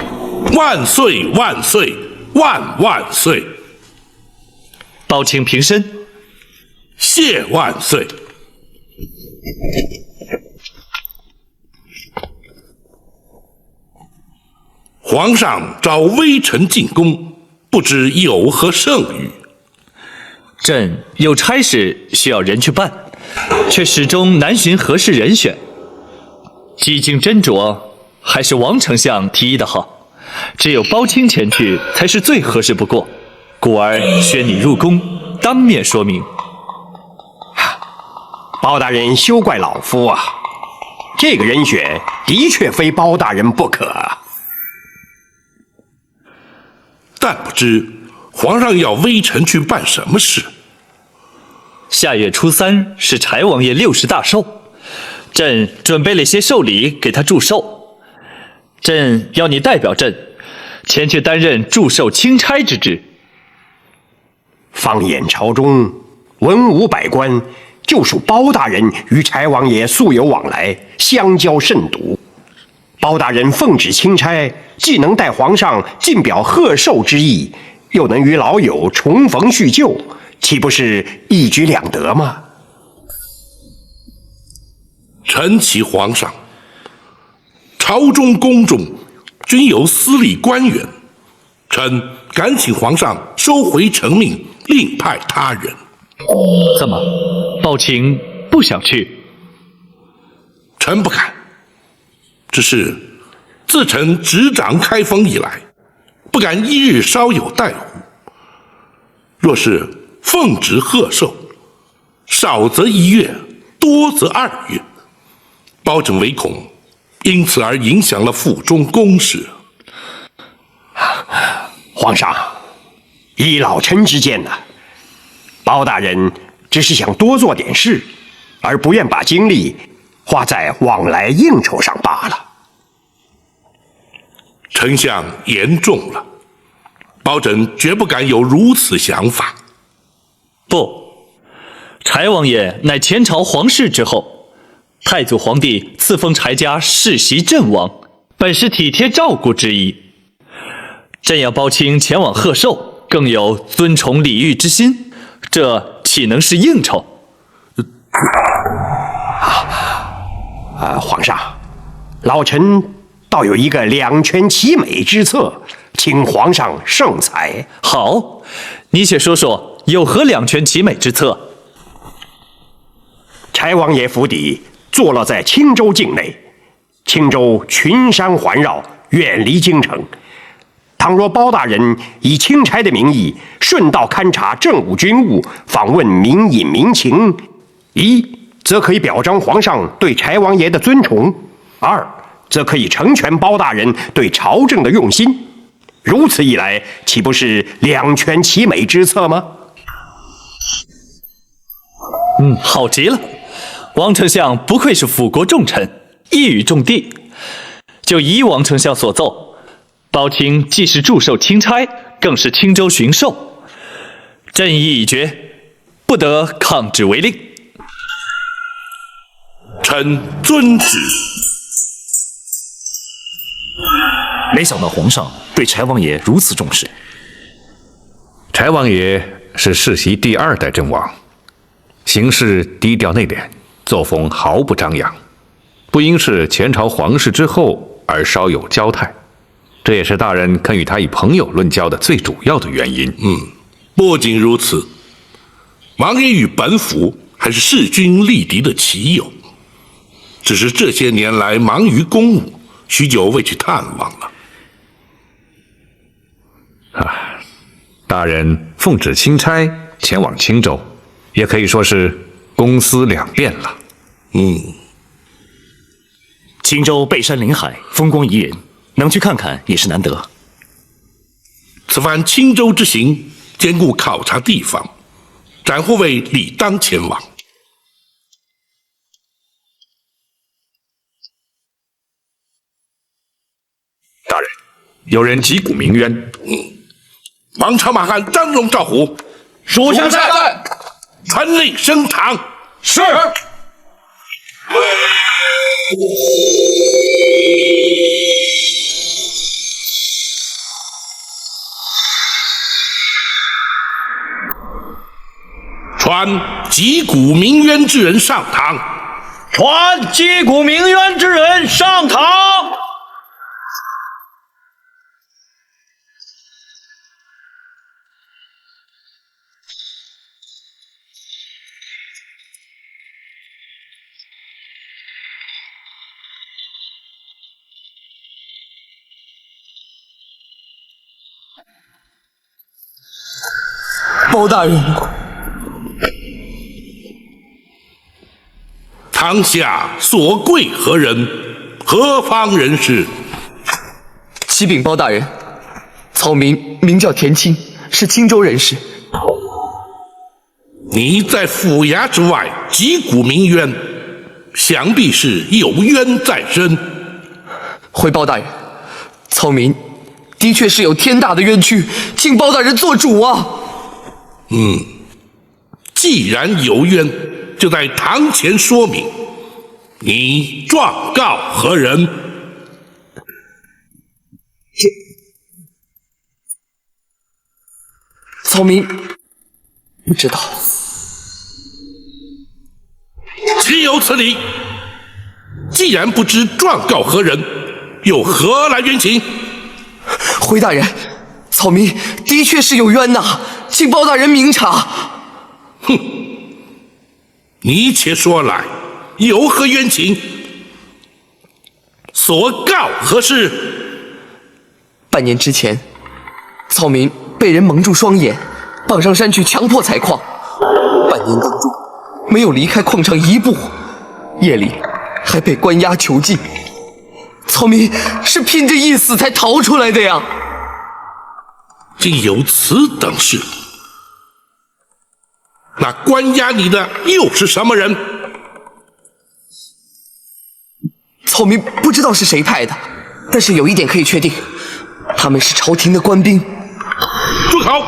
万岁万岁万万岁！包卿平身，谢万岁。皇上召微臣进宫，不知有何圣谕？朕有差事需要人去办，却始终难寻合适人选。几经斟酌，还是王丞相提议的好，只有包卿前去才是最合适不过，故而宣你入宫，当面说明。包大人休怪老夫啊，这个人选的确非包大人不可。但不知皇上要微臣去办什么事？下月初3是柴王爷60大寿，朕准备了些寿礼给他祝寿。朕要你代表朕前去担任祝寿钦差之职。放眼朝中，文武百官，就属包大人与柴王爷素有往来，相交甚笃。包大人奉旨钦差，既能代皇上尽表贺寿之意，又能与老友重逢叙旧，岂不是一举两得吗？臣启皇上，朝中宫中均有司礼官员，臣敢请皇上收回成命，另派他人。怎么，包卿不想去？臣不敢。只是自臣执掌开封以来，不敢一日稍有怠忽。若是奉旨贺寿，少则1月，多则2月，包拯唯恐因此而影响了府中公事。皇上，依老臣之见呢，包大人只是想多做点事，而不愿把精力花在往来应酬上罢了。丞相言重了，包拯绝不敢有如此想法。不，柴王爷乃前朝皇室之后，太祖皇帝赐封柴家世袭镇王，本是体贴照顾之意。朕要包卿前往贺寿，更有尊崇礼遇之心，这岂能是应酬？皇上，老臣倒有一个两全其美之策，请皇上圣裁。好，你且说说有何两全其美之策？柴王爷府邸坐落在青州境内。青州群山环绕，远离京城。倘若包大人以钦差的名义顺道勘察政务军务，访问民隐民情，一则可以表彰皇上对柴王爷的尊崇，二则可以成全包大人对朝政的用心。如此一来，岂不是两全其美之策吗？好极了！王丞相不愧是辅国重臣，一语中的。就依王丞相所奏，包卿既是驻守钦差，更是青州巡狩，朕意已决，不得抗旨违令。臣遵旨。没想到皇上对柴王爷如此重视。柴王爷是世袭第2代阵王，行事低调内敛，作风毫不张扬，不应是前朝皇室之后而稍有骄态，这也是大人肯与他以朋友论交的最主要的原因。不仅如此，王爷与本府还是势均力敌的棋友，只是这些年来忙于公务，许久未去探望了。大人奉旨钦差前往青州，也可以说是公私两便了。青州背山临海，风光宜人，能去看看也是难得。此番青州之行，兼顾考察地方，展护卫理当前往。大人，有人击鼓鸣冤。王朝马汉张龙赵虎，属下在，传令升堂。是。传击鼓鸣冤之人上堂。传击鼓鸣冤之人上堂。包大人，堂下所跪何人？何方人士？启禀包大人，草民名叫田青，是青州人士。你在府衙之外击鼓鸣冤，想必是有冤在身。回包大人，草民的确是有天大的冤屈，请包大人做主啊！既然有冤，就在堂前说明。你状告何人？草民不知道。岂有此理！既然不知状告何人，又何来冤情？回大人，草民的确是有冤呐，请包大人明察。你且说来，有何冤情？所告何事？半年之前，草民被人蒙住双眼，绑上山去强迫采矿。半年当中，没有离开矿场一步，夜里还被关押囚禁。草民是拼着一死才逃出来的呀！竟有此等事！那关押你的又是什么人？草民不知道是谁派的，但是有一点可以确定，他们是朝廷的官兵。住口！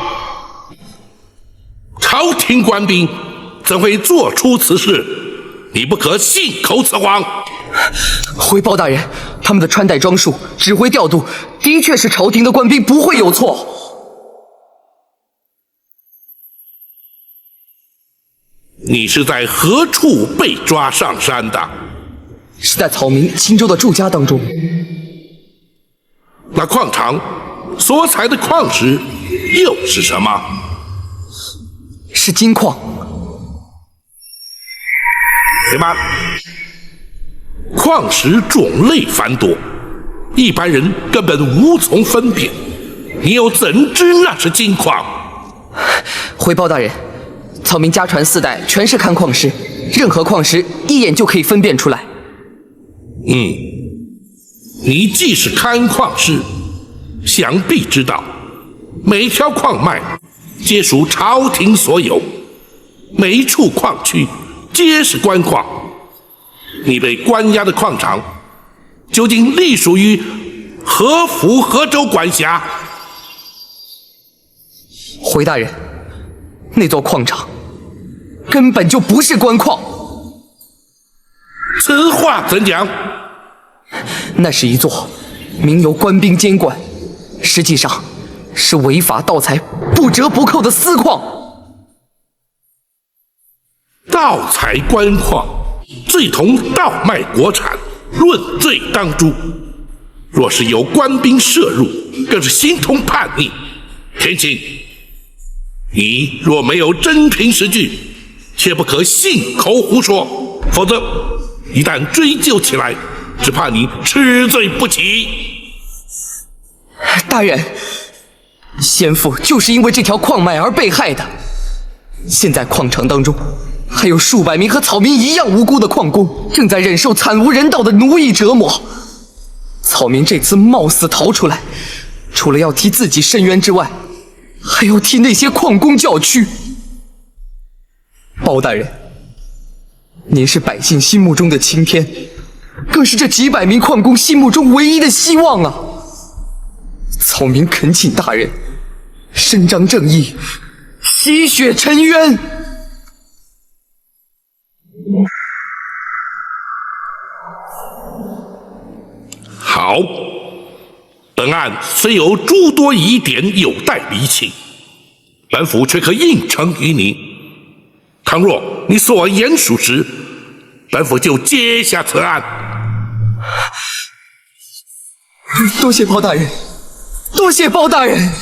朝廷官兵怎会做出此事？你不可信口雌黄。回包大人，他们的穿戴装束、指挥调度，的确是朝廷的官兵，不会有错。你是在何处被抓上山的？是在草民青州的住家当中。那矿场所采的矿石又是什么？是金矿。且慢，矿石种类繁多，一般人根本无从分辨。你又怎知那是金矿？回报大人，草民家传4代全是看矿师，任何矿石一眼就可以分辨出来。你既是看矿师，想必知道，每条矿脉皆属朝廷所有，每一处矿区皆是官矿。你被关押的矿场，究竟隶属于何府何州管辖？回大人，那座矿场根本就不是官矿。此话怎讲？那是一座名由官兵监管，实际上是违法盗采、不折不扣的私矿。盗采官矿，罪同盗卖国产，论罪当诛。若是有官兵涉入，更是形同叛逆。田青，你若没有真凭实据，切不可信口胡说，否则一旦追究起来，只怕你吃罪不起。大人，先父就是因为这条矿脉而被害的。现在矿场当中还有数百名和草民一样无辜的矿工，正在忍受惨无人道的奴役折磨。草民这次冒死逃出来，除了要替自己伸冤之外，还要替那些矿工叫屈。包大人，您是百姓心目中的晴天，更是这几百名矿工心目中唯一的希望啊！草民恳请大人伸张正义，洗雪沉冤。好，本案虽有诸多疑点有待厘清，本府却可应承于你。倘若你所言属实，本府就接下此案。多谢包大人，多谢包大人。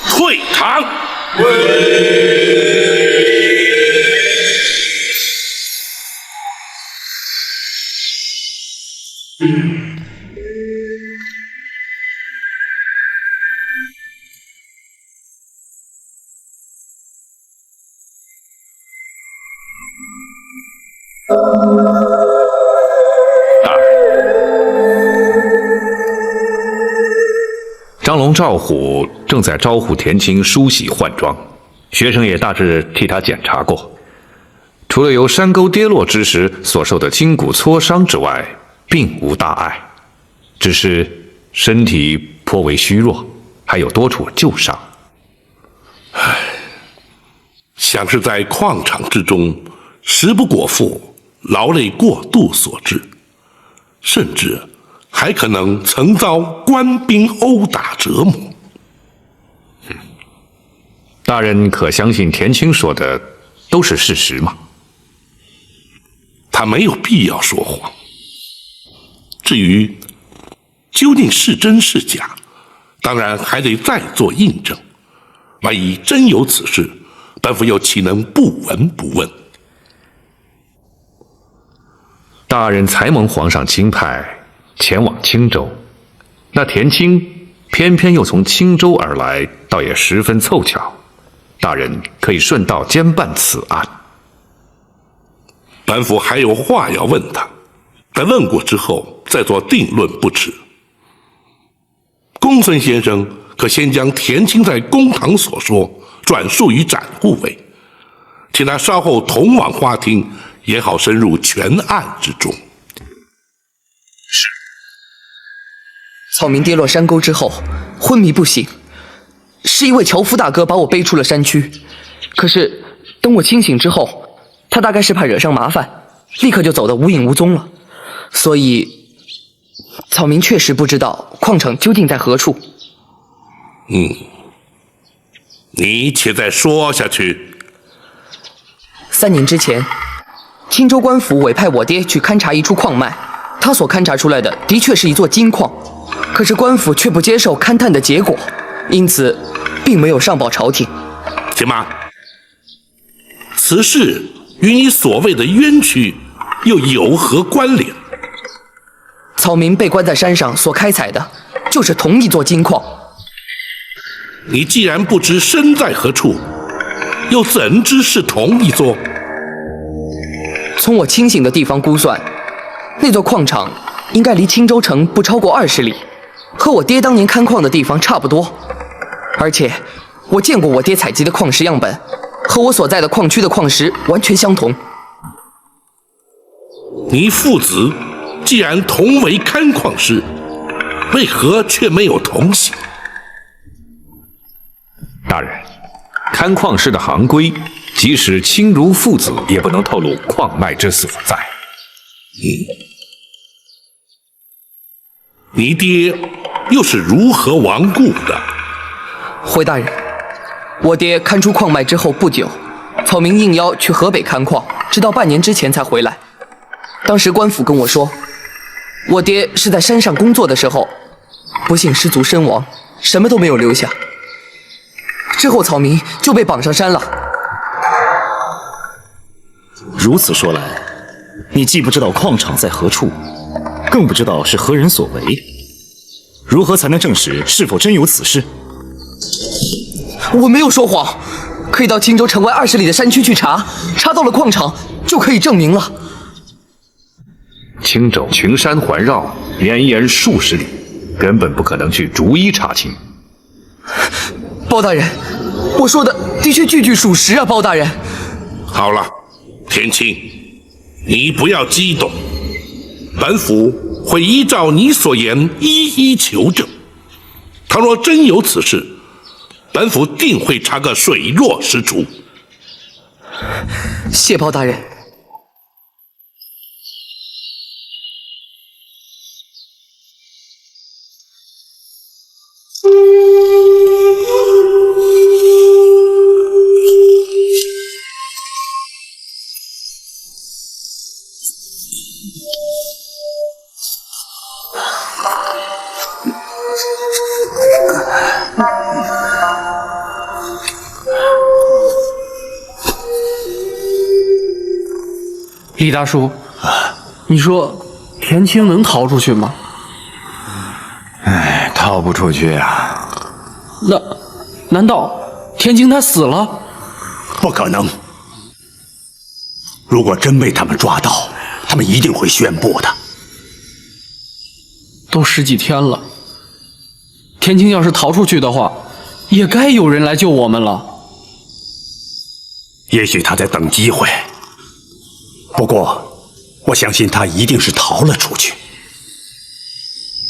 退堂。张龙、赵虎正在招呼田青梳洗换装，学生也大致替他检查过，除了由山沟跌落之时所受的筋骨挫伤之外，并无大碍，只是身体颇为虚弱，还有多处旧伤。想是在矿场之中食不果腹，劳累过度所致，甚至还可能曾遭官兵殴打折磨。大人可相信田青说的都是事实吗？他没有必要说谎。至于究竟是真是假，当然还得再做印证。万一真有此事，本府又岂能不闻不问？大人才蒙皇上钦派前往青州，那田青偏偏又从青州而来，倒也十分凑巧。大人可以顺道兼办此案。本府还有话要问他，等问过之后再做定论不迟。公孙先生可先将田青在公堂所说转述于展护卫，请他稍后同往花厅，也好深入全案之中。是。草民跌落山沟之后昏迷不醒，是一位樵夫大哥把我背出了山区。可是等我清醒之后，他大概是怕惹上麻烦，立刻就走得无影无踪了。所以草民确实不知道矿场究竟在何处。你且再说下去。3年之前，青州官府委派我爹去勘察一处矿脉，他所勘察出来的的确是一座金矿，可是官府却不接受勘探的结果，因此并没有上报朝廷。且慢，此事与你所谓的冤屈又有何关联？草民被关在山上所开采的，就是同一座金矿。你既然不知身在何处，又怎知是同一座？从我清醒的地方估算，那座矿场应该离青州城不超过20里，和我爹当年勘矿的地方差不多。而且我见过我爹采集的矿石样本，和我所在的矿区的矿石完全相同。你父子既然同为勘矿师，为何却没有同行？大人，勘矿师的行规，即使亲如父子，也不能透露矿脉之所在。你爹又是如何亡故的？回大人，我爹勘出矿脉之后不久，草民应邀去河北勘矿，直到半年之前才回来。当时官府跟我说，我爹是在山上工作的时候，不幸失足身亡，什么都没有留下。之后草民就被绑上山了。如此说来，你既不知道矿场在何处，更不知道是何人所为，如何才能证实是否真有此事？我没有说谎，可以到青州城外20里的山区去查，查到了矿场就可以证明了。青州群山环绕，绵延数十里，根本不可能去逐一查清。包大人，我说的的确句句属实啊，包大人。好了，田青，你不要激动，本府会依照你所言一一求证。倘若真有此事，本府定会查个水落石出。谢包大人。李大叔，你说田青能逃出去吗？哎，逃不出去啊！难道田青他死了？不可能！如果真被他们抓到，他们一定会宣布的。都10几天了，田青要是逃出去的话，也该有人来救我们了。也许他在等机会。不过，我相信他一定是逃了出去。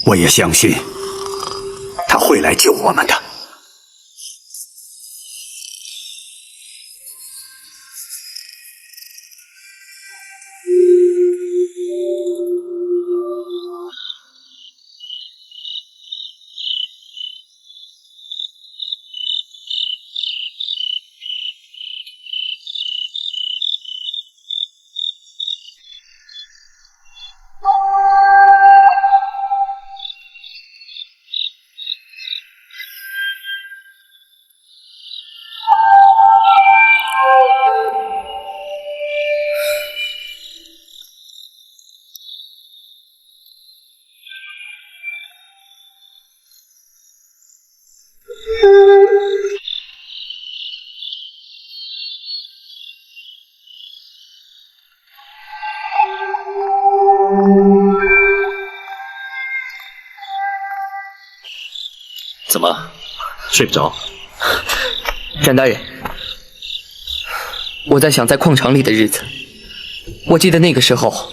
我也相信他会来救我们的。怎么，睡不着？展大人，我在想在矿场里的日子。我记得那个时候，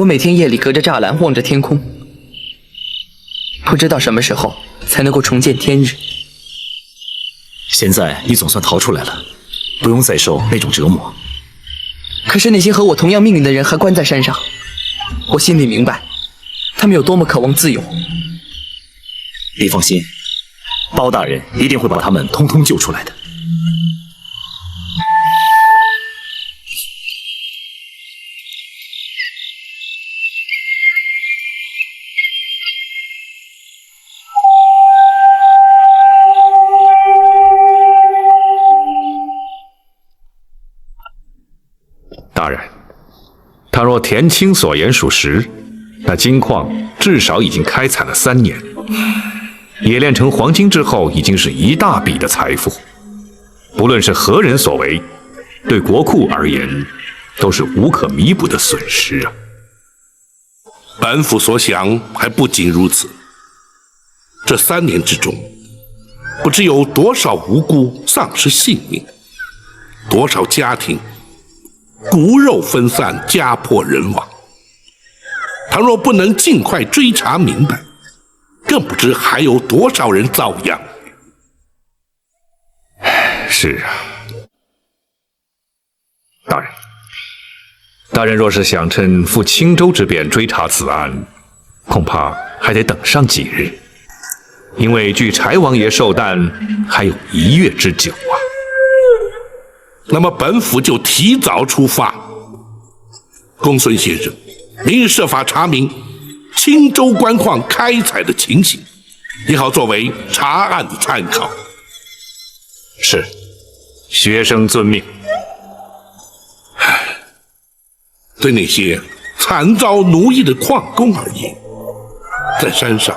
我每天夜里隔着栅栏望着天空，不知道什么时候才能够重见天日。现在你总算逃出来了，不用再受那种折磨。可是那些和我同样命运的人还关在山上，我心里明白，他们有多么渴望自由。你放心，包大人一定会把他们通通救出来的。大人，倘若田青所言属实，那金矿至少已经开采了3年，冶炼成黄金之后，已经是一大笔的财富。不论是何人所为，对国库而言，都是无可弥补的损失啊。本府所想还不仅如此，这3年之中，不知有多少无辜丧失性命，多少家庭骨肉分散，家破人亡。倘若不能尽快追查明白，更不知还有多少人遭殃。是啊，大人若是想趁赴青州之便追查此案，恐怕还得等上几日，因为距柴王爷寿诞还有1月之久啊。那么本府就提早出发。公孙先生，明日设法查明青州官矿开采的情形，也好作为查案的参考。是，学生遵命。对那些惨遭奴役的矿工而言，在山上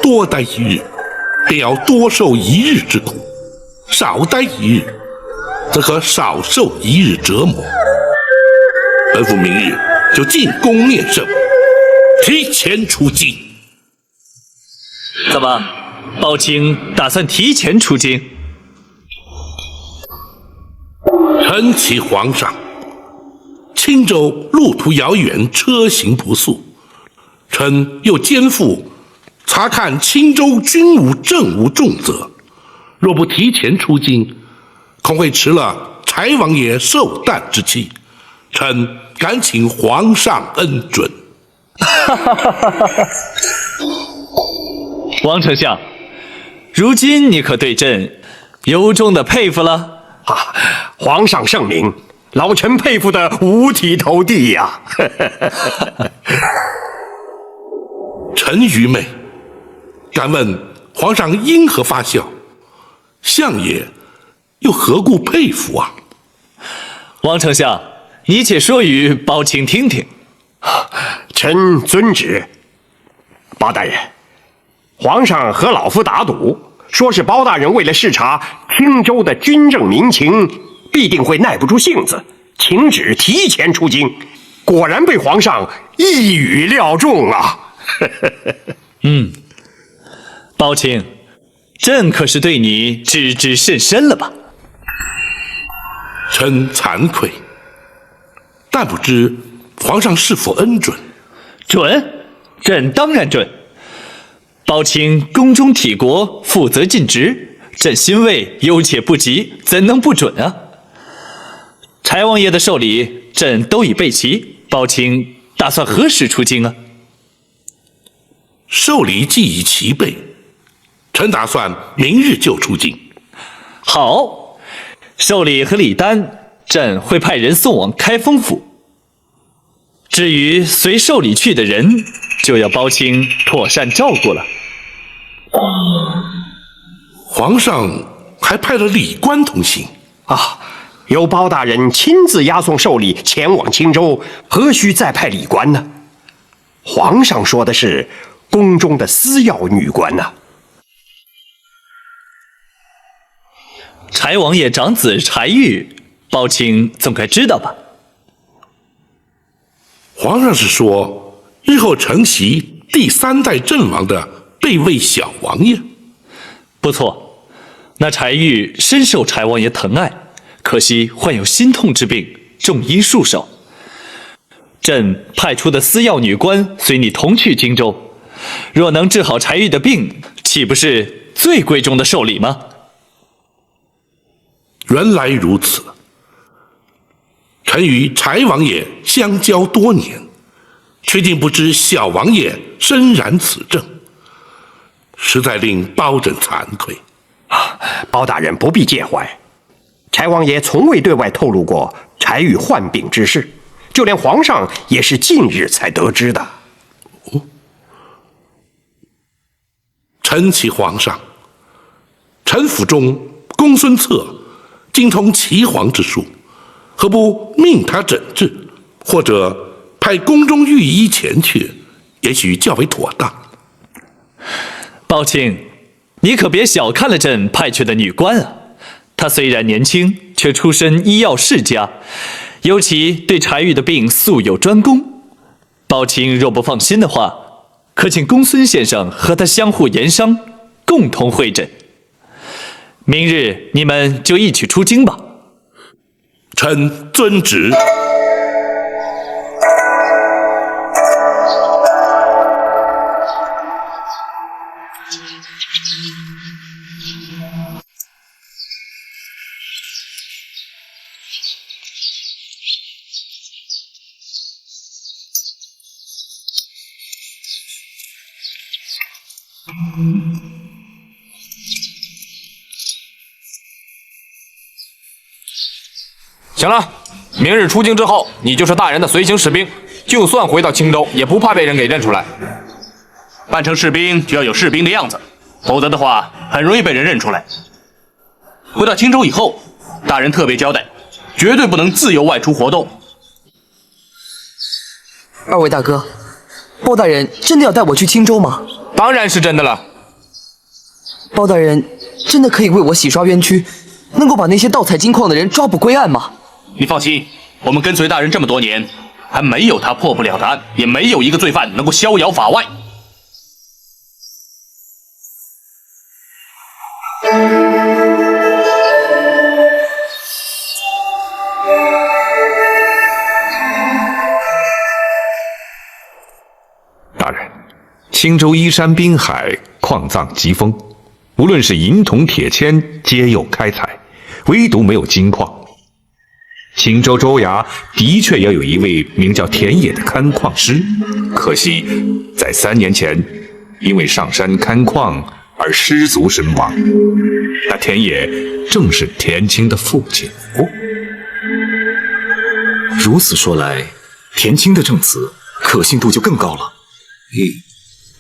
多待1日，便要多受1日之苦；少待1日，则可少受1日折磨。本府明日就进宫面圣，提前出京。怎么，包青打算提前出京？臣启皇上，青州路途遥远，车行不速，臣又肩负查看青州军务政务重责，若不提前出京，恐会迟了柴王爷寿诞之期。臣敢请皇上恩准。王丞相，如今你可对朕由衷的佩服了。皇上圣明，老臣佩服的五体投地呀！臣愚昧，敢问皇上因何发笑？相爷又何故佩服啊？王丞相，你且说与包青听听。臣遵旨。包大人，皇上和老夫打赌，说是包大人为了视察青州的军政民情，必定会耐不住性子，请旨提前出京。果然被皇上一语料中啊！包青，朕可是对你知之甚深了吧？臣惭愧，但不知皇上是否恩准？准，朕当然准。包青宫中体国，负责尽职，朕欣慰，忧且不及，怎能不准啊？柴王爷的寿礼，朕都已备齐，包青打算何时出京啊？寿礼既已齐备，臣打算明日就出京。好，寿礼和礼单，朕会派人送往开封府。至于随寿礼去的人，就要包青妥善照顾了。皇上还派了礼官同行啊！由包大人亲自押送寿礼前往青州，何须再派礼官呢？皇上说的是宫中的私要女官呐。柴王爷长子柴玉，包青总该知道吧？皇上是说，日后承袭第3代阵亡的备位小王爷？不错，那柴玉深受柴王爷疼爱，可惜患有心痛之病，重因束手。朕派出的私要女官随你同去荆州，若能治好柴玉的病，岂不是最贵重的寿礼吗？原来如此。臣与柴王爷相交多年，却竟不知小王爷身染此症，实在令包拯惭愧。包大人不必介怀，柴王爷从未对外透露过柴玉患病之事，就连皇上也是近日才得知的。臣启皇上，臣府中公孙策精通岐黄之术，何不命他诊治，或者派宫中御医前去，也许较为妥当。宝清，你可别小看了朕派去的女官啊！她虽然年轻，却出身医药世家，尤其对柴玉的病素有专攻。宝清若不放心的话，可请公孙先生和他相互研商，共同会诊。明日你们就一起出京吧。臣遵旨。行了，明日出京之后，你就是大人的随行士兵，就算回到青州，也不怕被人给认出来。扮成士兵就要有士兵的样子，否则的话，很容易被人认出来。回到青州以后，大人特别交代，绝对不能自由外出活动。二位大哥，包大人真的要带我去青州吗？当然是真的了。包大人真的可以为我洗刷冤屈，能够把那些盗采金矿的人抓捕归案吗？你放心，我们跟随大人这么多年，还没有他破不了的案，也没有一个罪犯能够逍遥法外。大人，青州依山滨海，矿藏极丰，无论是银铜铁铅，皆有开采，唯独没有金矿。青州州衙的确也有一位名叫田野的勘矿师，可惜在3年前因为上山勘矿而失足身亡。那田野正是田青的父亲。如此说来，田青的证词可信度就更高了。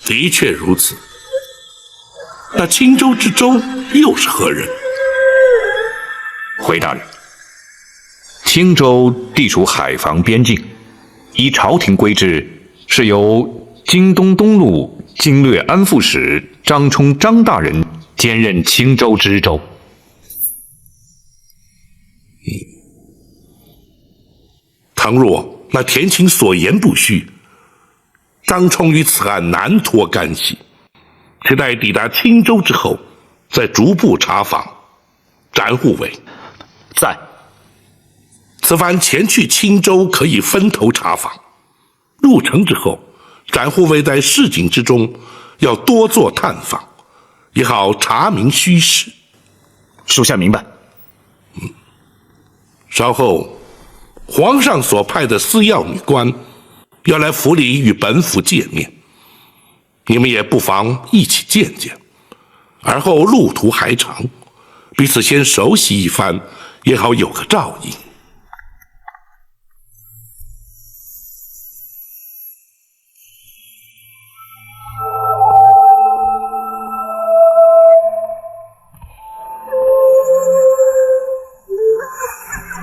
的确如此。那青州之州又是何人？回大人，青州地处海防边境，依朝廷规制，是由京东东路经略安副使张冲张大人兼任青州知州。倘若那田青所言不虚，张冲与此案难脱干系，且待抵达青州之后，再逐步查访。展护卫在。此番前去青州，可以分头查访。入城之后，展护卫在市井之中要多做探访，也好查明虚实。属下明白。稍后，皇上所派的司要女官要来府里与本府见面，你们也不妨一起见见。而后路途还长，彼此先熟悉一番，也好有个照应。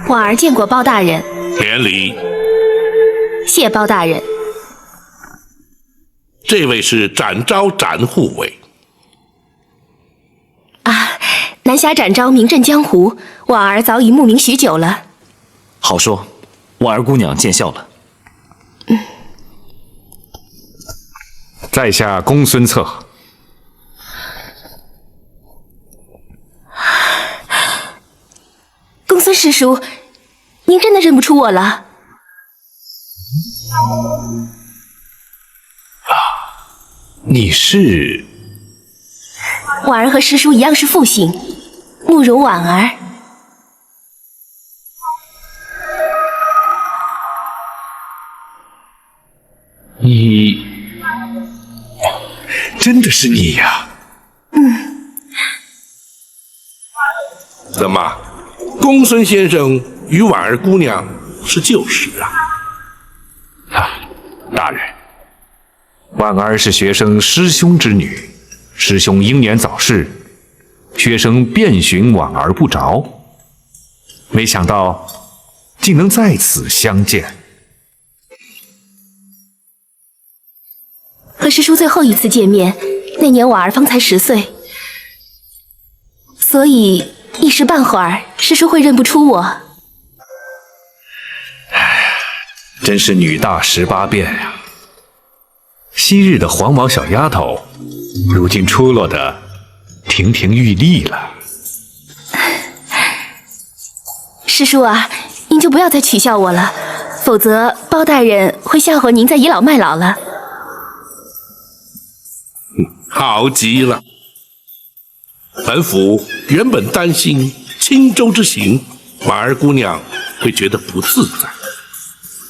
婉儿见过包大人。免礼。谢包大人。这位是展昭展护卫。啊，南侠展昭名震江湖，婉儿早已慕名许久了。好说，婉儿姑娘见笑了。在下公孙策。公孙师叔，您真的认不出我了？你是？婉儿和师叔一样是复姓，慕容婉儿。你真的是你呀？怎么，公孙先生与婉儿姑娘是旧识啊？大人，婉儿是学生师兄之女，师兄英年早逝，学生遍寻婉儿不着，没想到竟能在此相见。和师叔最后一次见面，那年婉儿方才10岁，所以一时半会儿师叔会认不出我。真是女大18变呀！昔日的黄毛小丫头，如今出落的亭亭玉立了。师叔啊，您就不要再取笑我了，否则包大人会笑话您在倚老卖老了。好极了！本府原本担心青州之行，婉儿姑娘会觉得不自在。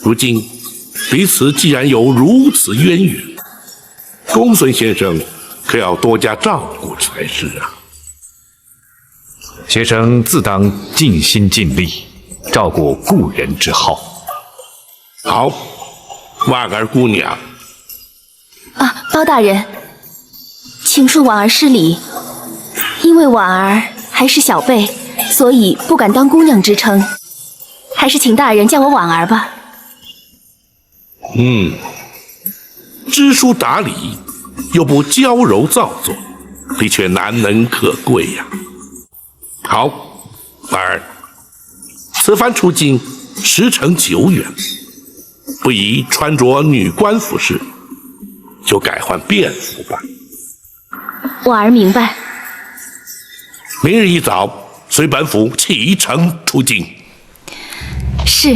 如今彼此既然有如此渊源，公孙先生可要多加照顾才是啊。学生自当尽心尽力，照顾故人之好。好，婉儿姑娘。啊，包大人，请恕婉儿失礼，因为婉儿还是小辈，所以不敢当姑娘之称，还是请大人叫我婉儿吧。知书达理，又不娇柔造作，的确难能可贵呀。好，婉儿，此番出京时程久远，不宜穿着女官服饰，就改换便服吧。婉儿明白。明日一早随本府启程出京。是。